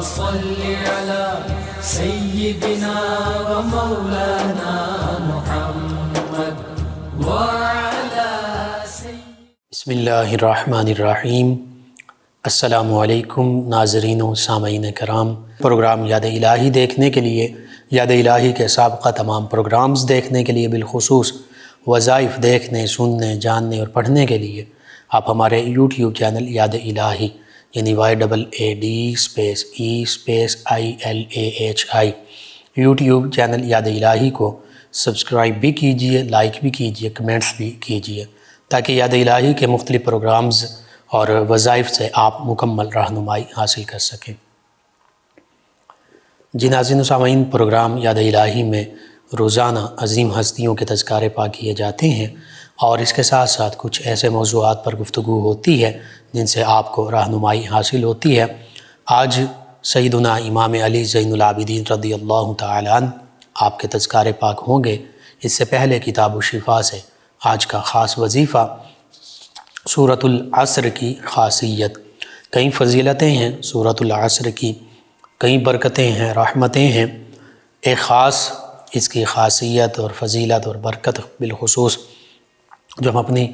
صل على سيدنا ومولانا محمد وعلى بسم اللہ الرحمن الرحیم۔ السلام علیکم ناظرین و سامعین کرام۔ پروگرام یاد الہی دیکھنے کے لیے، یاد الہی کے سابقہ تمام پروگرامز دیکھنے کے لیے، بالخصوص وظائف دیکھنے، سننے، جاننے اور پڑھنے کے لیے آپ ہمارے یوٹیوب چینل یاد الہی یعنی YAADEEILAHI یوٹیوب چینل یاد الہی کو سبسکرائب بھی کیجئے، لائک بھی کیجئے، کمنٹس بھی کیجئے، تاکہ یاد الہی کے مختلف پروگرامز اور وظائف سے آپ مکمل رہنمائی حاصل کر سکیں۔ جی ناظرین و سامعین، پروگرام یاد الہی میں روزانہ عظیم ہستیوں کے تذکارے پاک کیے جاتے ہیں اور اس کے ساتھ ساتھ کچھ ایسے موضوعات پر گفتگو ہوتی ہے جن سے آپ کو رہنمائی حاصل ہوتی ہے۔ آج سیدنا امام علی زین العابدین رضی اللہ تعالی عنہ آپ کے تذکارے پاک ہوں گے۔ اس سے پہلے کتاب الشفا سے آج کا خاص وظیفہ سورۃ العصر کی خاصیت۔ کئی فضیلتیں ہیں سورۃ العصر کی، کئی برکتیں ہیں، رحمتیں ہیں۔ ایک خاص اس کی خاصیت اور فضیلت اور برکت بالخصوص جو ہم اپنی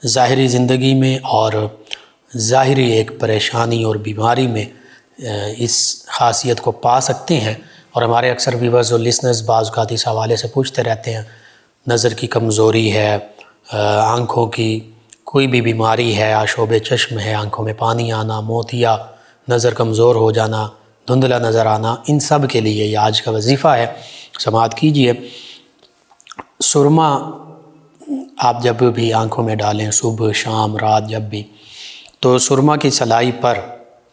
ظاہری زندگی میں اور ظاہری ایک پریشانی اور بیماری میں اس خاصیت کو پا سکتے ہیں۔ اور ہمارے اکثر ویورز اور لسنرز بعض اوقات اس حوالے سے پوچھتے رہتے ہیں، نظر کی کمزوری ہے، آنکھوں کی کوئی بھی بیماری ہے، آشوب چشم ہے، آنکھوں میں پانی آنا، موتیا، نظر کمزور ہو جانا، دھندلا نظر آنا، ان سب کے لیے یہ آج کا وظیفہ ہے۔ سماعت کیجئے۔ سرما آپ جب بھی آنکھوں میں ڈالیں، صبح، شام، رات، جب بھی، تو سرما کی سلائی پر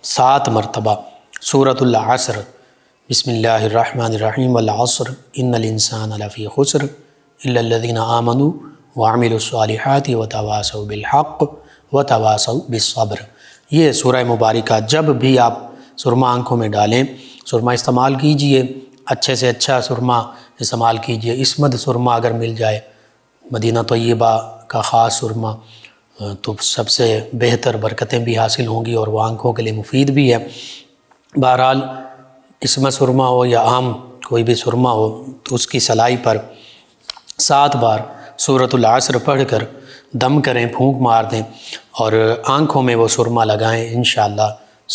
7 مرتبہ سورۃ العصر، بسم اللہ الرحمن الرحیم، والعصر ان الانسان لفی خسر الا الذین آمنوا وعملوا الصالحات وتواصوا بالحق وتواصوا بالصبر۔ یہ سورہ مبارکہ جب بھی آپ سرما آنکھوں میں ڈالیں، سرما استعمال کیجئے، اچھے سے اچھا سرما استعمال کیجئے۔ اسمد سرما اگر مل جائے، مدینہ طیبہ کا خاص سرما، تو سب سے بہتر برکتیں بھی حاصل ہوں گی اور وہ آنکھوں کے لیے مفید بھی ہے۔ بہرحال اسمد سرما ہو یا عام کوئی بھی سرما ہو، تو اس کی سلائی پر 7 بار سورۃ العصر پڑھ کر دم کریں، پھونک مار دیں اور آنکھوں میں وہ سرما لگائیں۔ انشاءاللہ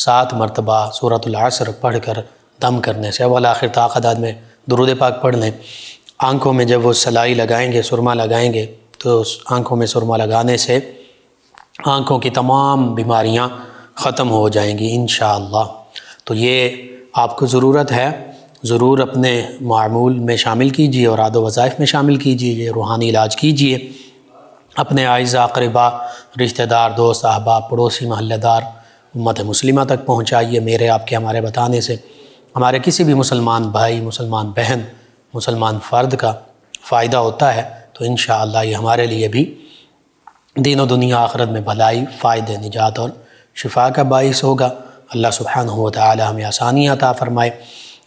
7 مرتبہ سورۃ العصر پڑھ کر دم کرنے سے اول آخر تا عدد میں درود پاک پڑھ لیں۔ آنکھوں میں جب وہ سلائی لگائیں گے، سرما لگائیں گے، تو آنکھوں میں سرما لگانے سے آنکھوں کی تمام بیماریاں ختم ہو جائیں گی انشاءاللہ۔ تو یہ آپ کو ضرورت ہے، ضرور اپنے معمول میں شامل کیجئے اور عادت و وظائف میں شامل کیجئے، یہ روحانی علاج کیجئے۔ اپنے اعزاء، اقرباء، رشتہ دار، دوست، احباب، پڑوسی، محلہ دار، امت مسلمہ تک پہنچائیے۔ میرے، آپ کے، ہمارے بتانے سے ہمارے کسی بھی مسلمان بھائی، مسلمان بہن، مسلمان فرد کا فائدہ ہوتا ہے، تو انشاءاللہ یہ ہمارے لیے بھی دین و دنیا آخرت میں بھلائی، فائدہ، نجات اور شفا کا باعث ہوگا۔ اللہ سبحانہ و تعالی ہمیں آسانیاں عطا فرمائے،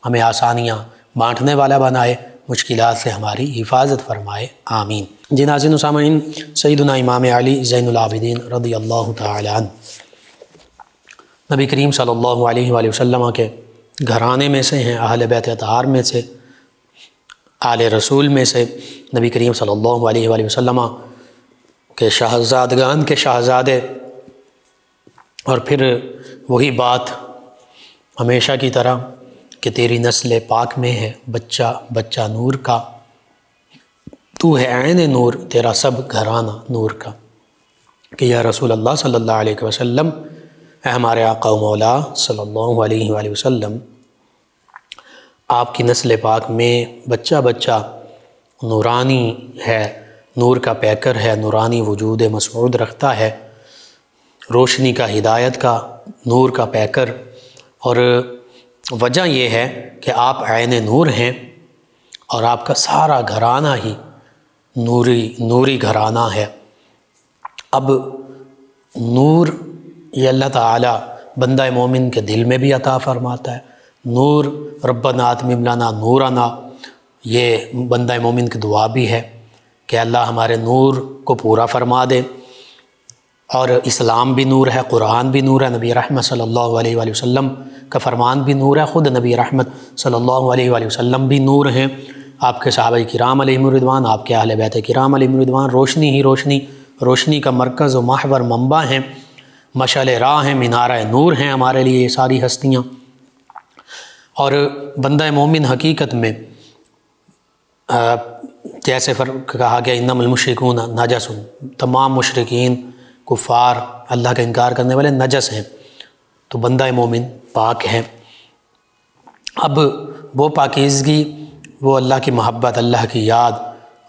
ہمیں آسانیاں بانٹنے والا بنائے، مشکلات سے ہماری حفاظت فرمائے، آمین۔ جی ناظرین و سامعین، سیدنا امام علی زین العابدین رضی اللہ تعالی عنہ نبی کریم صلی اللہ علیہ وآلہ وسلم کے گھرانے میں سے ہیں، اہل بیت اطہار میں سے، آل رسول میں سے، نبی کریم صلی اللہ علیہ وآلہ وسلم کے شہزادگان کے شہزادے۔ اور پھر وہی بات ہمیشہ کی طرح کہ تیری نسل پاک میں ہے بچہ بچہ نور کا، تو ہے عین نور، تیرا سب گھرانہ نور کا، کہ یا رسول اللہ صلی اللہ علیہ وسلم، اے ہمارے آقا و مولا صلی اللہ علیہ وآلہ وسلم، آپ کی نسل پاک میں بچہ بچہ نورانی ہے، نور کا پیکر ہے، نورانی وجود مسعود رکھتا ہے، روشنی کا، ہدایت کا، نور کا پیکر۔ اور وجہ یہ ہے کہ آپ عین نور ہیں اور آپ کا سارا گھرانہ ہی نوری گھرانہ ہے۔ اب نور یہ اللہ تعالیٰ بندہ مومن کے دل میں بھی عطا فرماتا ہے۔ نور ربنا اتمم لنا نورنا، یہ بندہ مومن کی دعا بھی ہے کہ اللہ ہمارے نور کو پورا فرما دے۔ اور اسلام بھی نور ہے، قرآن بھی نور ہے، نبی رحمت صلی اللہ علیہ وآلہ وسلم کا فرمان بھی نور ہے، خود نبی رحمت صلی اللہ علیہ وآلہ وسلم بھی نور ہیں، آپ کے صحابہ کرام علیہم الرضوان، آپ کے اہل بیت کرام علیہم الرضوان روشنی ہی روشنی، روشنی کا مرکز و محور منبع ہیں، مشعل راہ ہیں، مینارہ نور ہیں ہمارے لیے یہ ساری ہستیاں۔ اور بندہ مومن حقیقت میں جیسے کہا گیا انما المشرکون نجس، تمام مشرکین کفار اللہ کا انکار کرنے والے نجس ہیں، تو بندہ مومن پاک ہے۔ اب وہ پاکیزگی، وہ اللہ کی محبت، اللہ کی یاد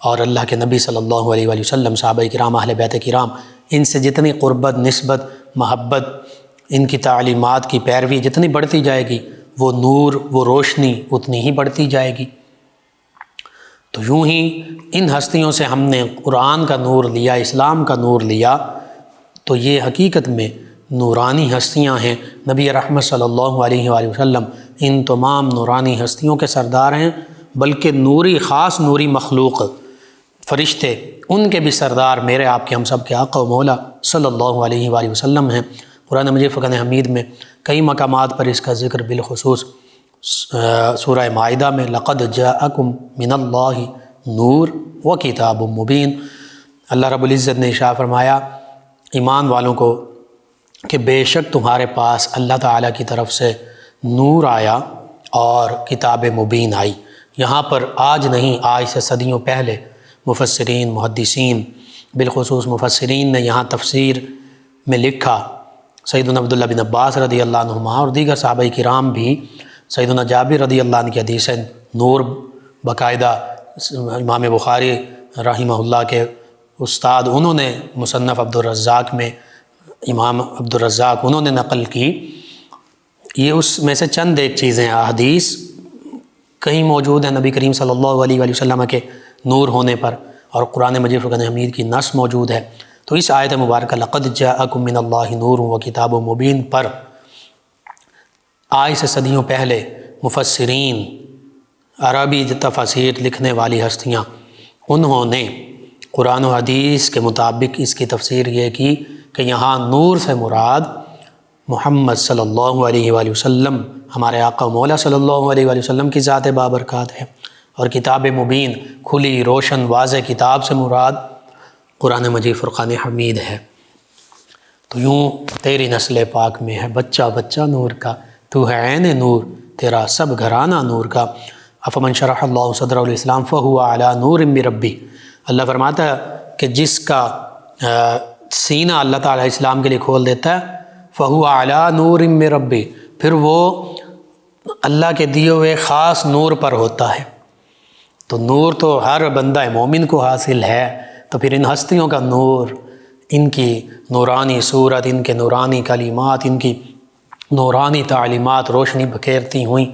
اور اللہ کے نبی صلی اللہ علیہ وآلہ وسلم، صحابہ کرام، اہل بیت کرام، ان سے جتنی قربت، نسبت، محبت، ان کی تعلیمات کی پیروی جتنی بڑھتی جائے گی، وہ نور، وہ روشنی اتنی ہی بڑھتی جائے گی۔ تو یوں ہی ان ہستیوں سے ہم نے قرآن کا نور لیا، اسلام کا نور لیا، تو یہ حقیقت میں نورانی ہستیاں ہیں۔ نبی رحمت صلی اللہ علیہ وآلہ وسلم ان تمام نورانی ہستیوں کے سردار ہیں، بلکہ نوری، خاص نوری مخلوق فرشتے، ان کے بھی سردار میرے آپ کے، ہم سب کے آقا و مولا صلی اللہ علیہ وآلہ وسلم ہیں۔ قرآن مجید فرقان حمید میں کئی مقامات پر اس کا ذکر، بالخصوص سورہ مائدہ میں لقد جاءکم من اللہ نور و کتاب مبین، اللہ رب العزت نے ارشاد فرمایا ایمان والوں کو کہ بے شک تمہارے پاس اللہ تعالیٰ کی طرف سے نور آیا اور کتاب مبین آئی۔ یہاں پر آج نہیں، آج سے صدیوں پہلے مفسرین، محدثین، بالخصوص مفسرین نے یہاں تفسیر میں لکھا، سیدنا عبداللہ بن عباس رضی اللہ عنہما اور دیگر صحابہ کرام بھی، سیدنا جابر رضی اللہ عنہ کی حدیث ہے، نور باقاعدہ امام بخاری رحمہ اللہ کے استاد، انہوں نے مصنف عبدالرزاق میں، امام عبدالرزاق انہوں نے نقل کی۔ یہ اس میں سے چند ایک چیزیں، احادیث کہیں موجود ہیں نبی کریم صلی اللہ علیہ وآلہ وسلم کے نور ہونے پر، اور قرآن مجید فرقان حمید کی نص موجود ہے۔ تو اس آیت مبارکہ لقد جاءکم من اللہ نور و کتاب مبین پر آج سے صدیوں پہلے مفسرین، عربی تفاسیر لکھنے والی ہستیاں، انہوں نے قرآن و حدیث کے مطابق اس کی تفسیر یہ کی کہ یہاں نور سے مراد محمد صلی اللہ علیہ وآلہ وسلم، ہمارے آقا و مولا صلی اللہ علیہ وآلہ وسلم کی ذات بابرکات ہے، اور کتاب مبین، کھلی روشن واضح کتاب سے مراد قرآن مجید فرقان حمید ہے۔ تو یوں تیری نسل پاک میں ہے بچہ بچہ نور کا، تو ہے عین نور، تیرا سب گھرانہ نور کا۔ افمن شرح اللہ صدرہ الاسلام فہو علی نور من ربی، اللہ فرماتا ہے کہ جس کا سینہ اللہ تعالیٰ اسلام کے لیے کھول دیتا ہے، فہو علی نور من ربی، پھر وہ اللہ کے دیے ہوئے خاص نور پر ہوتا ہے۔ تو نور تو ہر بندہ مومن کو حاصل ہے، تو پھر ان ہستیوں کا نور، ان کی نورانی صورت، ان کے نورانی کلمات، ان کی نورانی تعلیمات روشنی بکھیرتی ہوئیں،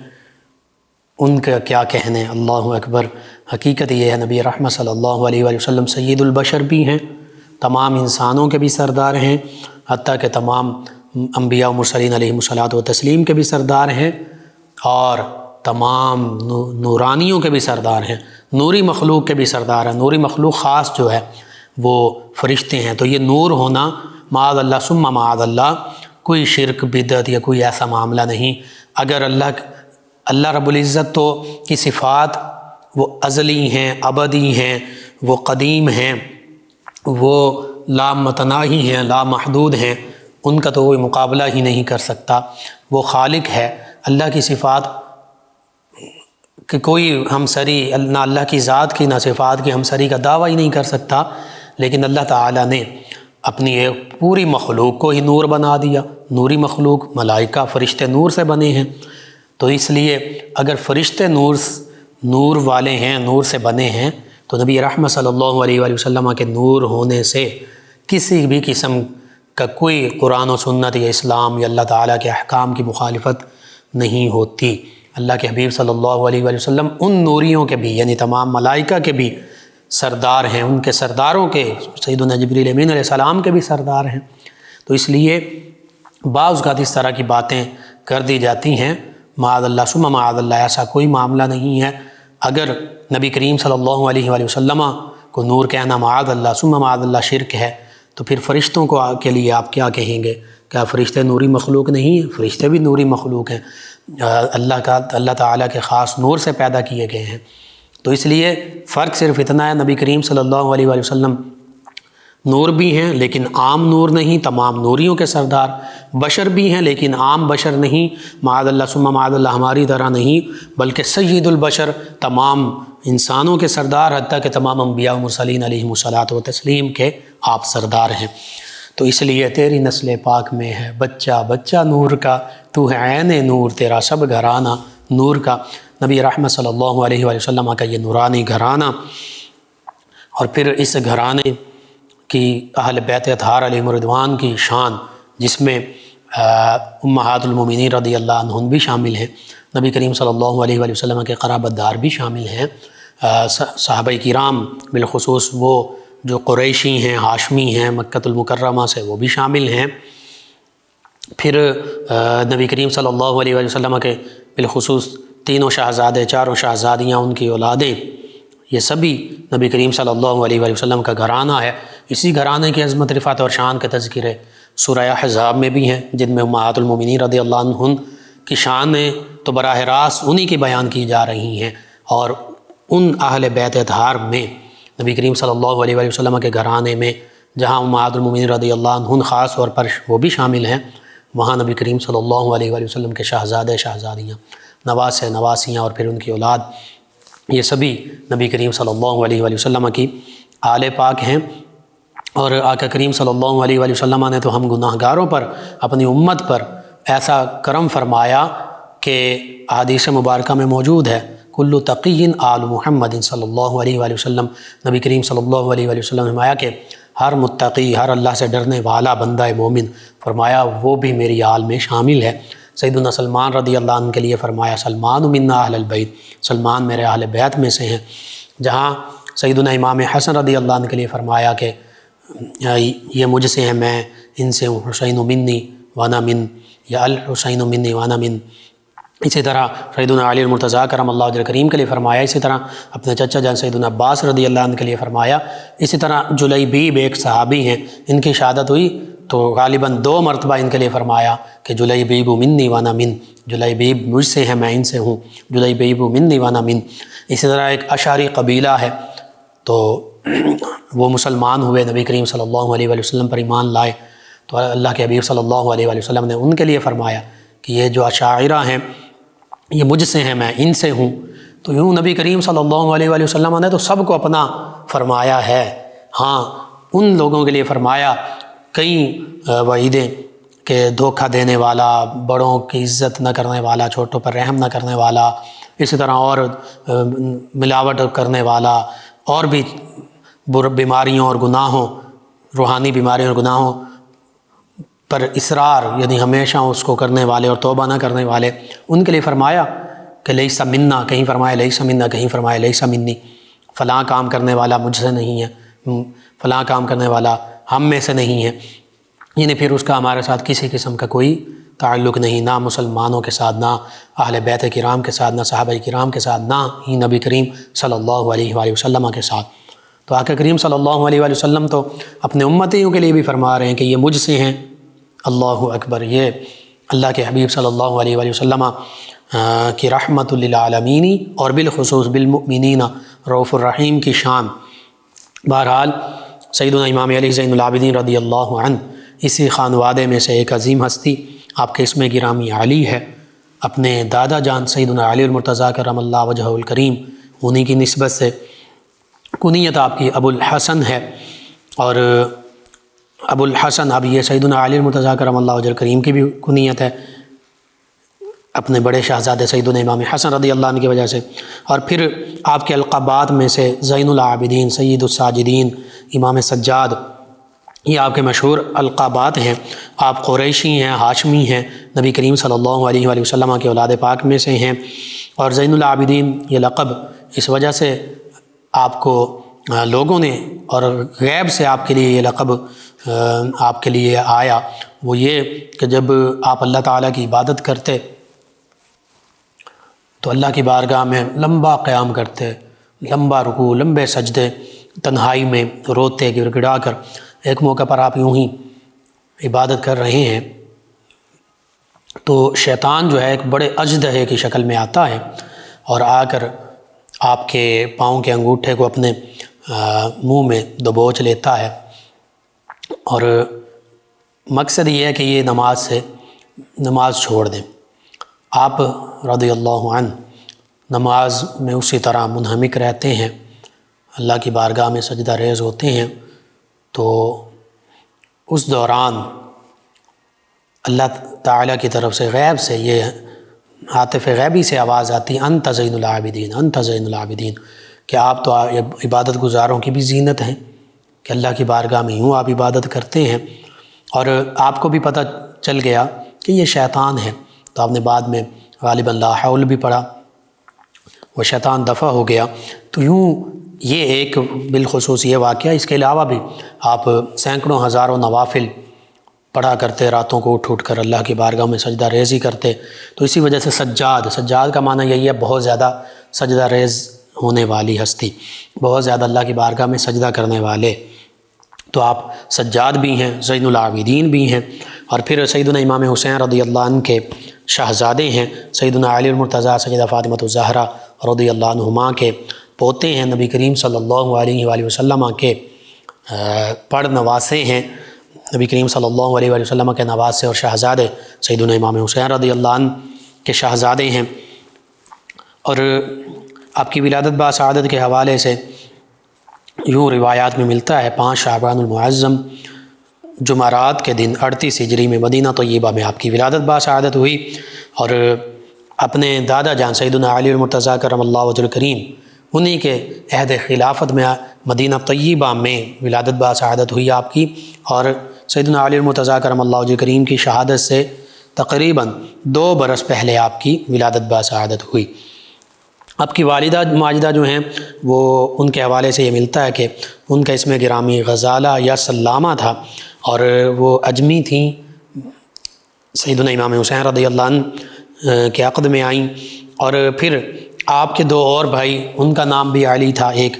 ان کا کیا کہنے، اللہ اکبر۔ حقیقت یہ ہے نبی رحمت صلی اللہ علیہ وآلہ وسلم سید البشر بھی ہیں، تمام انسانوں کے بھی سردار ہیں، حتیٰ کہ تمام انبیاء و مرسلین علیہم الصلاۃ و تسلیم کے بھی سردار ہیں، اور تمام نورانیوں کے بھی سردار ہیں، نوری مخلوق کے بھی سردار ہیں۔ نوری مخلوق خاص جو ہے وہ فرشتے ہیں۔ تو یہ نور ہونا معاذ اللہ ثم معاذ اللہ کوئی شرک، بدعت یا کوئی ایسا معاملہ نہیں۔ اگر اللہ رب العزت تو کی صفات وہ ازلی ہیں، ابدی ہیں، وہ قدیم ہیں، وہ لامتناہی ہیں، لامحدود ہیں، ان کا تو کوئی مقابلہ ہی نہیں کر سکتا۔ وہ خالق ہے، اللہ کی صفات کہ کوئی ہمسری، نہ اللہ کی ذات کی نہ صفات کی ہمسری کا دعویٰ ہی نہیں کر سکتا، لیکن اللہ تعالیٰ نے اپنی ایک پوری مخلوق کو ہی نور بنا دیا۔ نوری مخلوق، ملائکہ، فرشتے نور سے بنے ہیں، تو اس لیے اگر فرشتے نور والے ہیں، نور سے بنے ہیں، تو نبی رحمت صلی اللہ علیہ وآلہ وسلم کے نور ہونے سے کسی بھی قسم کا کوئی قرآن و سنت یا اسلام یا اللہ تعالیٰ کے احکام کی مخالفت نہیں ہوتی۔ اللہ کے حبیب صلی اللہ علیہ وآلہ وسلم ان نوریوں کے بھی، یعنی تمام ملائکہ کے بھی سردار ہیں، ان کے سرداروں کے، سیدنا جبریل امین علیہ السلام کے بھی سردار ہیں۔ تو اس لیے بعض اوقات اس طرح کی باتیں کر دی جاتی ہیں، معاذ اللہ ثم معاذ اللہ، ایسا کوئی معاملہ نہیں ہے۔ اگر نبی کریم صلی اللہ علیہ وآلہ وسلم کو نور کہنا معاذ اللہ ثم معاذ اللہ شرک ہے، تو پھر فرشتوں کے لیے آپ کیا کہیں گے؟ کیا فرشتے نوری مخلوق نہیں ہیں؟ فرشتے بھی نوری مخلوق ہیں، اللہ تعالیٰ کے خاص نور سے پیدا کیے گئے ہیں۔ تو اس لیے فرق صرف اتنا ہے، نبی کریم صلی اللہ علیہ وآلہ وسلم نور بھی ہیں لیکن عام نور نہیں، تمام نوریوں کے سردار، بشر بھی ہیں لیکن عام بشر نہیں، معاذ اللہ ثم معاذ اللہ ہماری طرح نہیں، بلکہ سید البشر، تمام انسانوں کے سردار، حتیٰ کہ تمام انبیاء و مرسلین علیہم الصلاۃ و تسلیم کے آپ سردار ہیں۔ تو اس لیے تیری نسل پاک میں ہے بچہ بچہ نور کا، تو ہے عین نور، تیرا سب گھرانہ نور کا۔ نبی رحمت صلی اللہ علیہ وآلہ وسلم کا یہ نورانی گھرانہ، اور پھر اس گھرانے کی اہل بیت اطہار علیہم رضوان کی شان، جس میں امہات المومنین رضی اللہ عنہن بھی شامل ہیں، نبی کریم صلی اللہ علیہ وآلہ وسلم کے قرابت دار بھی شامل ہیں، صحابہ کرام بالخصوص وہ جو قریشی ہیں، ہاشمی ہیں، مکہ المکرمہ سے، وہ بھی شامل ہیں۔ پھر نبی کریم صلی اللہ علیہ وآلہ وسلم کے بالخصوص تینوں شہزادے، چاروں شہزادیاں، ان کی اولادیں، یہ سبھی نبی کریم صلی اللہ علیہ وآلہ وسلم کا گھرانہ ہے۔ اسی گھرانے کی عظمت، رفعت اور شان کے تذکرے سورہ احزاب میں بھی ہیں، جن میں امہات المومنین رضی اللہ عنہن کی شانیں تو براہ راست انہی کی بیان کی جا رہی ہیں، اور ان اہل بیت اطہار میں نبی کریم صلی اللہ علیہ وآلہ وسلم کے گھرانے میں جہاں امہات المومنین رضی اللہ عنہن خاص طور پر وہ بھی شامل ہیں، وہاں نبی کریم صلی اللہ علیہ وآلہ وسلم کے شہزادے، شہزادیاں، نواسے، نواسیاں، اور پھر ان کی اولاد، یہ سبھی نبی کریم صلی اللہ علیہ وآلہ وسلم کی آل پاک ہیں۔ اور آقا کریم صلی اللہ علیہ وآلہ وسلم نے تو ہم گناہ گاروں پر، اپنی امت پر ایسا کرم فرمایا کہ احادیث مبارکہ میں موجود ہے، کل تقی آل محمد صلی اللہ علیہ وآلہ وسلم، نبی کریم صلی اللہ علیہ وآلہ وسلم نے فرمایا کہ ہر متقی، ہر اللہ سے ڈرنے والا بندہ مومن، فرمایا وہ بھی میری آل میں شامل ہے۔ سیدنا سلمان رضی اللہ عنہ کے لیے فرمایا سلمان منا اہل البیت، سلمان میرے اہل بیت میں سے ہیں۔ جہاں سیدنا امام حسن رضی اللہ عنہ کے لیے فرمایا کہ یہ مجھ سے ہیں، میں ان سے ہوں، حسین منی وانا من، یا الحسین منی وانا من۔ اسی طرح سیدنا علی المرتضیٰ کرم اللہ وجہ کریم کے لیے فرمایا، اسی طرح اپنے چچا جان سیدنا عباس رضی اللہ عنہ کے لیے فرمایا، اسی طرح جلیبیب ایک صحابی ہیں، ان کی شہادت ہوئی تو غالباً 2 مرتبہ ان کے لیے فرمایا کہ جلیبیب منی وانا من، جلیبیب مجھ سے ہیں، میں ان سے ہوں، جلیبیب منی وانا من۔ اسی طرح ایک اشعری قبیلہ ہے، تو وہ مسلمان ہوئے، نبی کریم صلی اللہ علیہ وآلہ وسلم پر ایمان لائے، تو اللہ کے حبیب صلی اللہ علیہ وآلہ وسلم نے ان کے لیے فرمایا کہ یہ جو اشاعرہ ہیں یہ مجھ سے ہیں، میں ان سے ہوں۔ تو یوں نبی کریم صلی اللہ علیہ وآلہ وسلم نے تو سب کو اپنا فرمایا ہے، ہاں ان لوگوں کے لیے فرمایا کئی وعیدیں کہ دھوکہ دینے والا، بڑوں کی عزت نہ کرنے والا، چھوٹوں پر رحم نہ کرنے والا، اسی طرح اور ملاوٹ کرنے والا، اور بھی بیماریوں اور گناہوں، روحانی بیماریوں اور گناہوں پر اصرار، یعنی ہمیشہ اس کو کرنے والے اور توبہ نہ کرنے والے، ان کے لیے فرمایا کہ لیس منا، کہیں فرمایا لیس منا، کہیں فرمایا لیس منی، فلاں کام کرنے والا مجھ سے نہیں ہے، فلاں کام کرنے والا ہم میں سے نہیں ہے، یعنی پھر اس کا ہمارے ساتھ کسی قسم کا کوئی تعلق نہیں، نہ مسلمانوں کے ساتھ، نہ اہل بیت کرام کے ساتھ، نہ صحابہ کرام کے ساتھ، نہ ہی نبی کریم صلی اللہ علیہ وآلہ وسلم کے ساتھ۔ تو آقا کریم صلی اللہ علیہ وآلہ وسلم تو اپنے امتیوں کے لیے بھی فرما رہے ہیں کہ یہ مجھ سے ہیں، اللہ اکبر، یہ اللہ کے حبیب صلی اللہ علیہ وآلہ وسلم کی رحمت للعالمین اور بالخصوص بالمؤمنین رؤوف الرحیم کی شان۔ بہرحال سیدنا امام علی زین العابدین رضی اللہ عنہ اسی خانوادے میں سے ایک عظیم ہستی، آپ کے اسم گرامی علی ہے، اپنے دادا جان سیدنا علی المرتضیٰ کرم اللہ وجہہ الکریم، انہی کی نسبت سے کنیت آپ کی ابو الحسن ہے، اور ابو الحسن اب یہ سیدنا علی المرتضیٰ کرم اللہ وجہ الکریم کی بھی کنیت ہے، اپنے بڑے شہزادے سیدنا امام حسن رضی اللہ عنہ کی وجہ سے۔ اور پھر آپ کے القابات میں سے زین العابدین، سید الساجدین، امام سجاد، یہ آپ کے مشہور القابات ہیں۔ آپ قریشی ہیں، ہاشمی ہیں، نبی کریم صلی اللہ علیہ وآلہ وسلم کے اولاد پاک میں سے ہیں، اور زین العابدین یہ لقب اس وجہ سے آپ کو لوگوں نے، اور غیب سے آپ کے لیے یہ لقب آپ کے لیے آیا، وہ یہ کہ جب آپ اللہ تعالیٰ کی عبادت کرتے تو اللہ کی بارگاہ میں لمبا قیام کرتے، لمبا رکوع، لمبے سجدے، تنہائی میں روتے گر گڑا کر ایک موقع پر آپ یوں ہی عبادت کر رہے ہیں تو شیطان جو ہے ایک بڑے اژدہے کی شکل میں آتا ہے اور آ کر آپ کے پاؤں کے انگوٹھے کو اپنے منہ میں دبوچ لیتا ہے، اور مقصد یہ ہے کہ یہ نماز چھوڑ دیں۔ آپ رضی اللہ عنہ نماز میں اسی طرح منہمک رہتے ہیں، اللہ کی بارگاہ میں سجدہ ریز ہوتے ہیں، تو اس دوران اللہ تعالیٰ کی طرف سے غیب سے یہ عاطف غیبی سے آواز آتی ہے، انت زین العابدین، انت زین العابدین، کہ آپ تو عبادت گزاروں کی بھی زینت ہیں، کہ اللہ کی بارگاہ میں یوں آپ عبادت کرتے ہیں۔ اور آپ کو بھی پتہ چل گیا کہ یہ شیطان ہے، تو آپ نے بعد میں غالباً لا حول بھی پڑھا، وہ شیطان دفع ہو گیا۔ تو یوں یہ ایک بالخصوص یہ واقعہ، اس کے علاوہ بھی آپ سینکڑوں ہزاروں نوافل پڑھا کرتے، راتوں کو اٹھ کر اللہ کی بارگاہ میں سجدہ ریزی کرتے، تو اسی وجہ سے سجاد کا معنی یہی ہے بہت زیادہ سجدہ ریز ہونے والی ہستی، بہت زیادہ اللہ کی بارگاہ میں سجدہ کرنے والے۔ تو آپ سجاد بھی ہیں، زین العابدین بھی ہیں، اور پھر سیدنا امام حسین رضی اللہ عنہ کے شہزادے ہیں، سیدنا علی المرتضیٰ سیدہ فاطمۃ الزہرا رضی اللہ عنہما کے پوتے ہیں، نبی کریم صلی اللہ علیہ وآلہ وسلم کے پڑھ نواسے ہیں، نبی کریم صلی اللہ علیہ وآلہ وسلم کے نواسے اور شہزادے سیدنا امام حسین رضی اللہ عنہ کے شہزادے ہیں۔ اور آپ کی ولادت باسعادت کے حوالے سے یوں روایات میں ملتا ہے 5 شعبان المعظم جمعرات کے دن 38 ہجری میں مدینہ طیبہ میں آپ کی ولادت باسعادت ہوئی، اور اپنے دادا جان سیدنا علی المرتضیٰ کرم اللہ وجہ الکریم انہی کے عہد خلافت میں مدینہ طیبہ میں ولادت باسعادت ہوئی آپ کی، اور سیدنا علی المرتضیٰ کرم اللہ وجہ الکریم کی شہادت سے تقریباً 2 برس پہلے آپ کی ولادت باسعادت ہوئی۔ آپ کی والدہ ماجدہ جو ہیں وہ ان کے حوالے سے یہ ملتا ہے کہ ان کا اسم گرامی غزالہ یا سلامہ تھا، اور وہ اجمی تھیں، سیدنا امام حسین رضی اللہ عنہ کے عقد میں آئیں، اور پھر آپ کے 2 اور بھائی، ان کا نام بھی علی تھا، ایک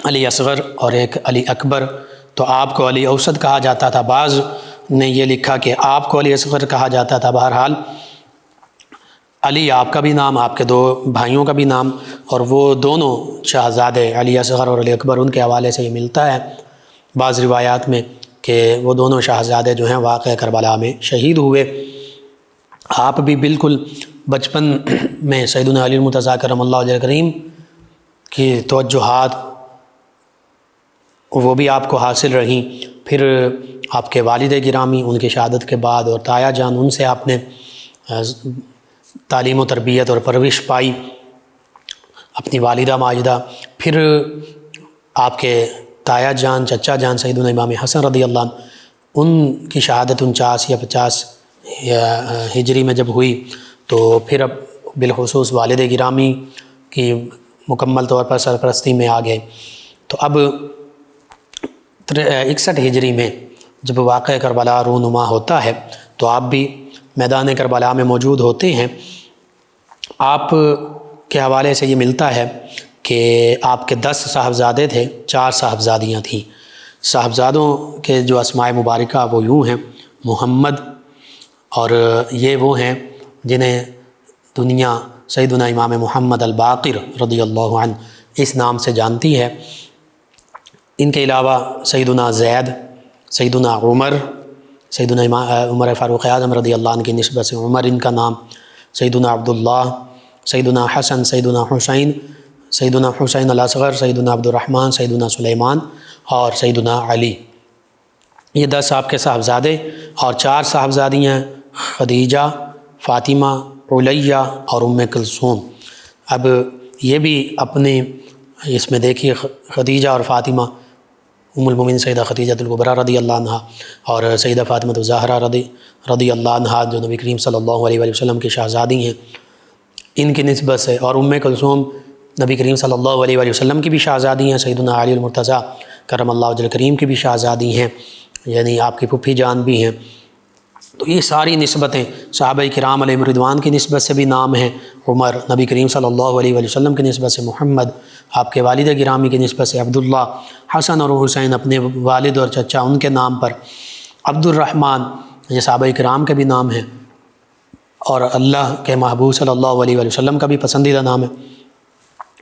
علی اصغر اور ایک علی اکبر، تو آپ کو علی اوسط کہا جاتا تھا، بعض نے یہ لکھا کہ آپ کو علی اصغر کہا جاتا تھا۔ بہرحال علی آپ کا بھی نام، آپ کے 2 بھائیوں کا بھی نام، اور وہ دونوں شہزادے علی اصغر اور علی اکبر ان کے حوالے سے یہ ملتا ہے بعض روایات میں کہ وہ دونوں شہزادے جو ہیں واقعہ کربلا میں شہید ہوئے۔ آپ بھی بالکل بچپن میں سیدنا علی المرتضیٰ کرم اللہ وجہ الکریم کی توجہات وہ بھی آپ کو حاصل رہیں، پھر آپ کے والد گرامی ان کی شہادت کے بعد اور تایا جان، ان سے آپ نے تعلیم و تربیت اور پرورش پائی، اپنی والدہ ماجدہ، پھر آپ کے تایا جان چچا جان سیدنا امام حسن رضی اللہ عنہ، ان کی شہادت 49 یا 50 ہجری میں جب ہوئی، تو پھر اب بالخصوص والد گرامی کی مکمل طور پر سرپرستی میں آ گئے۔ تو اب 61 ہجری میں جب واقعہ کربلا رونما ہوتا ہے تو آپ بھی میدان کربلا میں موجود ہوتے ہیں۔ آپ کے حوالے سے یہ ملتا ہے کہ آپ کے 10 صاحبزادے تھے، 4 صاحبزادیاں تھیں۔ صاحبزادوں کے جو اسماء مبارکہ وہ یوں ہیں، محمد، اور یہ وہ ہیں جنہیں دنیا سیدنا امام محمد الباقر رضی اللہ عنہ اس نام سے جانتی ہے۔ ان کے علاوہ سیدنا زید، سیدنا عمر، سیدنا عمر فاروق اعظم رضی اللہ عنہ کی نسبت سے عمر ان کا نام، سیدنا عبداللہ، سیدنا حسن، سیدنا حسین الاصغر، سیدنا عبد الرحمن، سیدنا سلیمان اور سیدنا علی، یہ 10 آپ کے صاحبزادے، اور 4 صاحبزادیاں خدیجہ، فاطمہ، علیہ اور کلثوم۔ اب یہ بھی اپنے اس میں دیکھیے خدیجہ اور فاطمہ، المومنین سیدہ خدیجہ الکبریٰ رضی اللہ عنہ اور سیدہ فاطمہ الزہرا رضی اللہ عنہ جو نبی کریم صلی اللہ علیہ وآلہ وسلم کی شہزادی ہیں، ان کی نسبت سے، اور کلثوم نبی کریم صلی اللہ علیہ وآلہ وسلم کی بھی شہزادی ہیں، سیدنا علی المرتضیٰ کرم اللہ وجہ الکریم کی بھی شہزادی ہیں، یعنی آپ کی پھوپھی جان بھی ہیں۔ تو یہ ساری نسبتیں صحابہ کرام علیہ رضوان کی نسبت سے بھی نام ہیں، عمر، نبی کریم صلی اللہ علیہ وآلہ وسلم کی نسبت سے محمد، آپ کے والد گرامی کی نسبت سے عبداللہ، حسن اور حسین اپنے والد اور چچا ان کے نام پر، عبد الرحمن یہ صحابہ کرام کے بھی نام ہیں، اور اللہ کے محبوب صلی اللہ علیہ وآلہ وسلم کا بھی پسندیدہ نام ہے،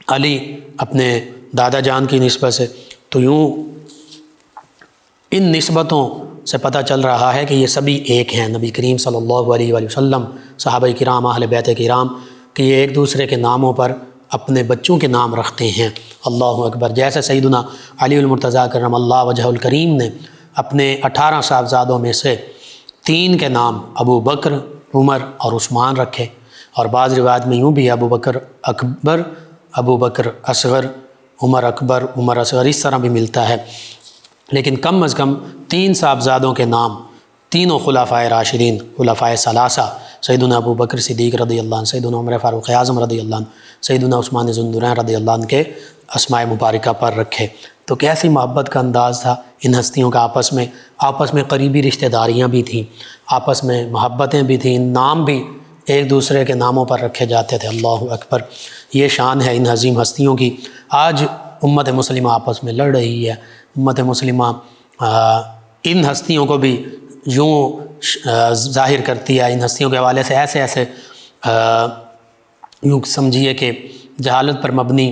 علی اپنے دادا جان کی نسبت سے۔ تو یوں ان نسبتوں سے پتہ چل رہا ہے کہ یہ سبھی ایک ہیں، نبی کریم صلی اللہ علیہ وآلہ وسلم، صحابہ کرام، اہل بیت کرام، کہ یہ ایک دوسرے کے ناموں پر اپنے بچوں کے نام رکھتے ہیں۔ اللہ اکبر۔ جیسے سیدنا علی المرتضیٰ کرم اللہ وجہ الکریم نے اپنے 18 صاحبزادوں میں سے 3 کے نام ابو بکر، عمر اور عثمان رکھے، اور بعض روایت میں یوں بھی ابو بکر اکبر، ابو بکر اصغر، عمر اکبر، عمر اصغر، اس طرح بھی ملتا ہے، لیکن کم از کم 3 صاحبزادوں کے نام تینوں خلفائے راشدین، خلفائے ثلاثہ، سیدنا ابو بکر صدیق رضی اللہ عنہ، سیدنا عمر فاروق اعظم رضی اللہ عنہ، سیدنا عثمان ذو النورین رضی اللہ عنہ کے اسماء مبارکہ پر رکھے۔ تو کیسی محبت کا انداز تھا ان ہستیوں کا، آپس میں قریبی رشتہ داریاں بھی تھیں، آپس میں محبتیں بھی تھیں، نام بھی ایک دوسرے کے ناموں پر رکھے جاتے تھے۔ اللہ اکبر۔ یہ شان ہے ان عظیم ہستیوں کی۔ آج امت مسلمہ آپس میں لڑ رہی ہے، امت مسلمہ ان ہستیوں کو بھی یوں ظاہر کرتی ہے، ان ہستیوں کے حوالے سے ایسے یوں سمجھیے کہ جہالت پر مبنی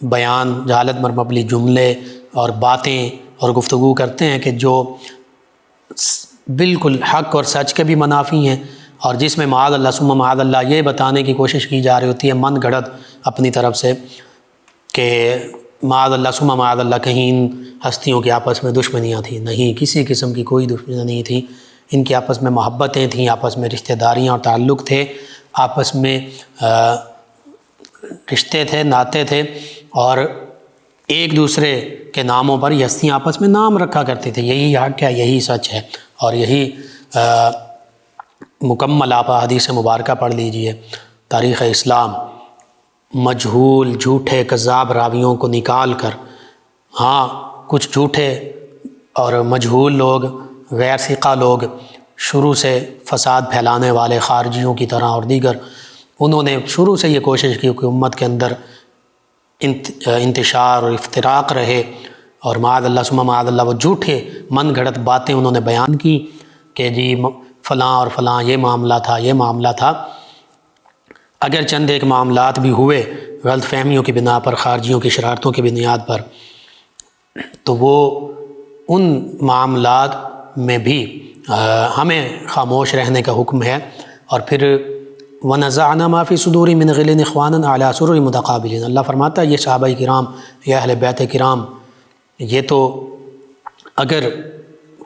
بیان، جہالت پر مبنی جملے اور باتیں اور گفتگو کرتے ہیں کہ جو بالکل حق اور سچ کے بھی منافی ہیں، اور جس میں معاذ اللہ ثم معاذ اللہ یہ بتانے کی کوشش کی جا رہی ہوتی ہے من گھڑت اپنی طرف سے کہ معاذ اللہ ثم معاذ اللہ کہیں ان ہستیوں کے آپس میں دشمنیاں تھیں۔ نہیں، کسی قسم کی کوئی دشمنی نہیں تھی، ان کے آپس میں محبتیں تھیں، آپس میں رشتہ داریاں اور تعلق تھے، آپس میں رشتے تھے، ناطے تھے، اور ایک دوسرے کے ناموں پر یہ ہستیاں آپس میں نام رکھا کرتی تھیں۔ یہی حق ہے، یہی سچ ہے، اور یہی مکمل آپ حدیث مبارکہ پڑھ لیجئے۔ تاریخ اسلام مجہول، جھوٹے، کذاب راویوں کو نکال کر، ہاں کچھ جھوٹے اور مجہول لوگ، غیر ثقہ لوگ، شروع سے فساد پھیلانے والے خارجیوں کی طرح اور دیگر، انہوں نے شروع سے یہ کوشش کی کہ امت کے اندر انتشار اور افتراق رہے، اور معاذ اللہ ثم معاذ اللہ وہ جھوٹے من گھڑت باتیں انہوں نے بیان کی کہ جی فلاں اور فلاں یہ معاملہ تھا، یہ معاملہ تھا۔ اگر چند ایک معاملات بھی ہوئے غلط فہمیوں کی بنا پر، خارجیوں کی شرارتوں کی بنیاد پر، تو وہ ان معاملات میں بھی ہمیں خاموش رہنے کا حکم ہے۔ اور پھر وَنَزَعْنَا مَا فِي صُدُورِ مِنْ غِلٍّ إِخْوَانًا عَلَىٰ سُرُرٍ مُتَقَابِلِينَ۔ اللہ فرماتا ہے یہ صحابہ کرام یا اہل بیت کرام، یہ تو اگر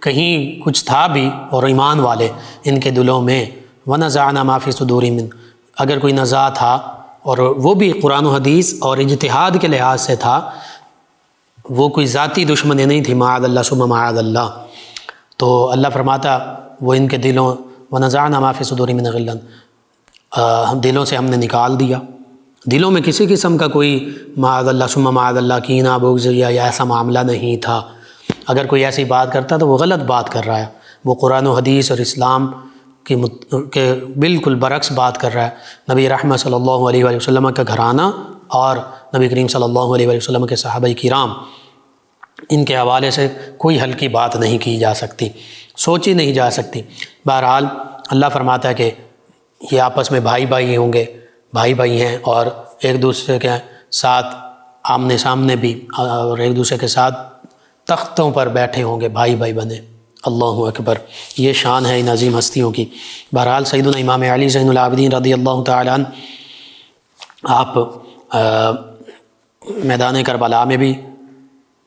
کہیں کچھ تھا بھی اور ایمان والے ان کے دلوں میں، وَنَزَعْنَا مَا فِي صُدُورِ مِنْ، اگر کوئی نزاع تھا اور وہ بھی قرآن و حدیث اور اجتہاد کے لحاظ سے تھا، وہ کوئی ذاتی دشمنی نہیں تھی، معاذ اللہ ثم معاذ اللہ، تو اللہ فرماتا وہ ان کے دلوں وَنَزَعْنَا مَا فِي صُدُورِ مِنْ غِلٍّ، دلوں سے ہم نے نکال دیا، دلوں میں کسی قسم کا کوئی معاذ اللہ ثم معاذ اللہ کینہ بغض یا ایسا معاملہ نہیں تھا۔ اگر کوئی ایسی بات کرتا تو وہ غلط بات کر رہا ہے، وہ قرآن و حدیث اور اسلام کے بالکل برعکس بات کر رہا ہے۔ نبی رحمت صلی اللہ علیہ وآلہ وسلم کا گھرانہ اور نبی کریم صلی اللہ علیہ وآلہ وسلم کے صحابہ کرام، ان کے حوالے سے کوئی ہلکی بات نہیں کی جا سکتی، سوچی نہیں جا سکتی۔ بہرحال اللہ فرماتا ہے کہ یہ آپس میں بھائی بھائی ہوں گے، بھائی بھائی ہیں، اور ایک دوسرے کے ساتھ آمنے سامنے بھی، اور ایک دوسرے کے ساتھ تختوں پر بیٹھے ہوں گے، بھائی بھائی بنے۔ اللہ اکبر۔ یہ شان ہے ان عظیم ہستیوں کی۔ بہرحال سیدنا امام علی زین العابدین رضی اللہ تعالیٰ عنہ آپ میدان کربلا میں بھی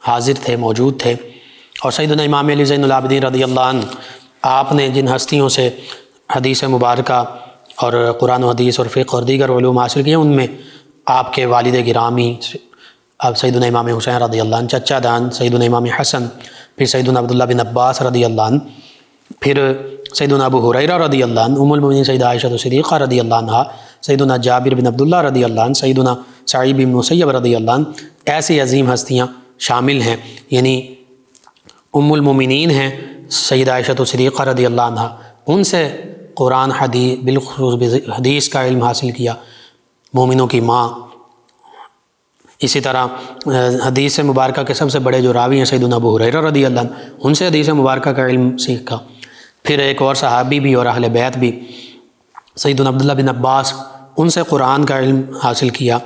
حاضر تھے، موجود تھے، اور سیدنا امام علی زین العابدین رضی اللہ عنہ آپ نے جن ہستیوں سے حدیث مبارکہ اور قرآن و حدیث اور فقہ اور دیگر علوم حاصل کیے، ان میں آپ کے والد گرامی اب سیدنا امام حسین رضی اللہ عنہ، چچا دان سیدنا امام حسن، پھر سیدنا عبداللہ بن عباس رضی اللہ عنہ، پھر سیدنا ابو ہریرہ رضی اللہ عنہ، ام المؤمنین سیدہ عائشہ صدیقہ رضی اللہ عنہ، سیدنا جابر بن عبداللہ رضی اللہ عنہ، سیدنا سعید بن مسیب رضی اللہ عنہ، ایسی عظیم ہستیاں شامل ہیں۔ یعنی ام المؤمنین ہیں سیدہ عائشہ صدیقہ رضی اللہ عنہ، ان سے قرآن حدیث بالخصوص حدیث کا علم حاصل کیا، مومنوں کی ماں۔ اسی طرح حدیث مبارکہ کے سب سے بڑے جو راوی ہیں سیدنا ابو ہریرہ رضی اللہ عنہ، ان سے حدیث مبارکہ کا علم سیکھا۔ پھر ایک اور صحابی بھی اور اہل بیت بھی، سیدنا عبداللہ بن عباس، ان سے قرآن کا علم حاصل کیا،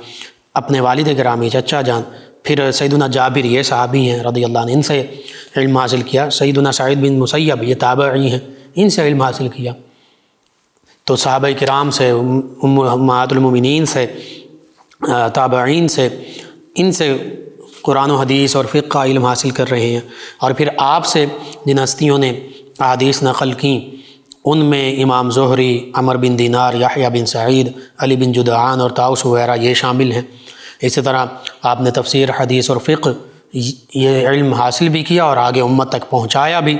اپنے والد گرامی چچا جان۔ پھر سیدنا جابر، یہ صحابی ہیں رضی اللہ عنہ، ان سے علم حاصل کیا۔ سیدنا سعید بن مسیب، یہ تابعی ہیں، ان سے علم حاصل کیا۔ تو صحابہ کرام سے، امہات المومنین سے، تابعین سے، ان سے قرآن و حدیث اور فقہ کا علم حاصل کر رہے ہیں۔ اور پھر آپ سے جن ہستیوں نے احادیث نقل کیں، ان میں امام زہری، عمر بن دینار، یحییٰ بن سعید، علی بن جدعان اور طاؤس وغیرہ یہ شامل ہیں۔ اسی طرح آپ نے تفسیر، حدیث اور فقہ یہ علم حاصل بھی کیا اور آگے امت تک پہنچایا بھی۔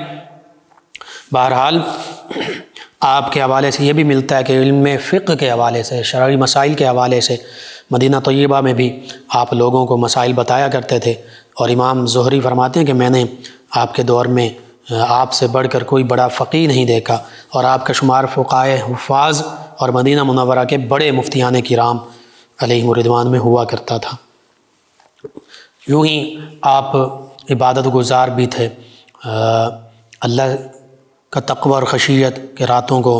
بہرحال آپ کے حوالے سے یہ بھی ملتا ہے کہ علم فقہ کے حوالے سے، شرعی مسائل کے حوالے سے مدینہ طیبہ میں بھی آپ لوگوں کو مسائل بتایا کرتے تھے۔ اور امام زہری فرماتے ہیں کہ میں نے آپ کے دور میں آپ سے بڑھ کر کوئی بڑا فقیہ نہیں دیکھا، اور آپ کا شمار فقہائے حفاظ اور مدینہ منورہ کے بڑے مفتیان کرام علیہم رضوان میں ہوا کرتا تھا۔ یوں ہی آپ عبادت گزار بھی تھے، اللہ کا تقوی اور خشیت کے راتوں کو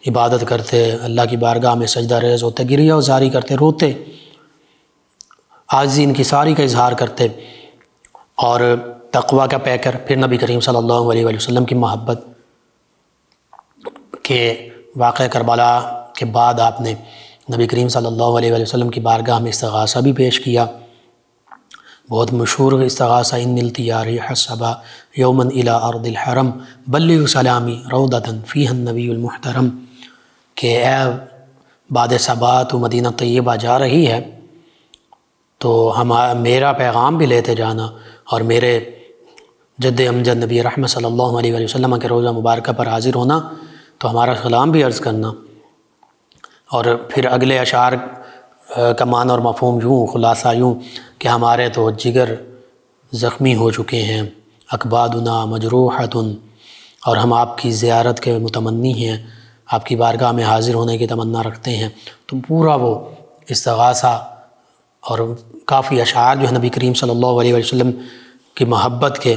عبادت کرتے، اللہ کی بارگاہ میں سجدہ ریز ہوتے، گریہ و زاری کرتے، روتے، عاجزی انکساری کا اظہار کرتے، اور تقوی کا پیکر۔ پھر نبی کریم صلی اللہ علیہ وآلہ وسلم کی محبت کے واقعہ کربلا کے بعد آپ نے نبی کریم صلی اللہ علیہ وآلہ وسلم کی بارگاہ میں استغاثہ بھی پیش کیا۔ بہت مشہور استغاثہ، ان التیا ریح الصبا یوما الی ارض الحرم بلغ سلامی روضۃ فیہا النبی المحترم، کہ اے باد صبا تو مدینہ طیبہ جا رہی ہے تو میرا پیغام بھی لیتے جانا، اور میرے جد امجد نبی رحمت صلی اللہ علیہ وآلہ وسلم کے روضہ مبارکہ پر حاضر ہونا تو ہمارا سلام بھی عرض کرنا۔ اور پھر اگلے اشعار کا معنی اور مفہوم یوں، خلاصہ یوں کہ ہمارے تو جگر زخمی ہو چکے ہیں، اکبادنا مجروحۃ، اور ہم آپ کی زیارت کے متمنی ہیں، آپ کی بارگاہ میں حاضر ہونے کی تمنا رکھتے ہیں۔ تو پورا وہ استغاثہ اور کافی اشعار جو ہے نبی کریم صلی اللہ علیہ وسلم کی محبت کے،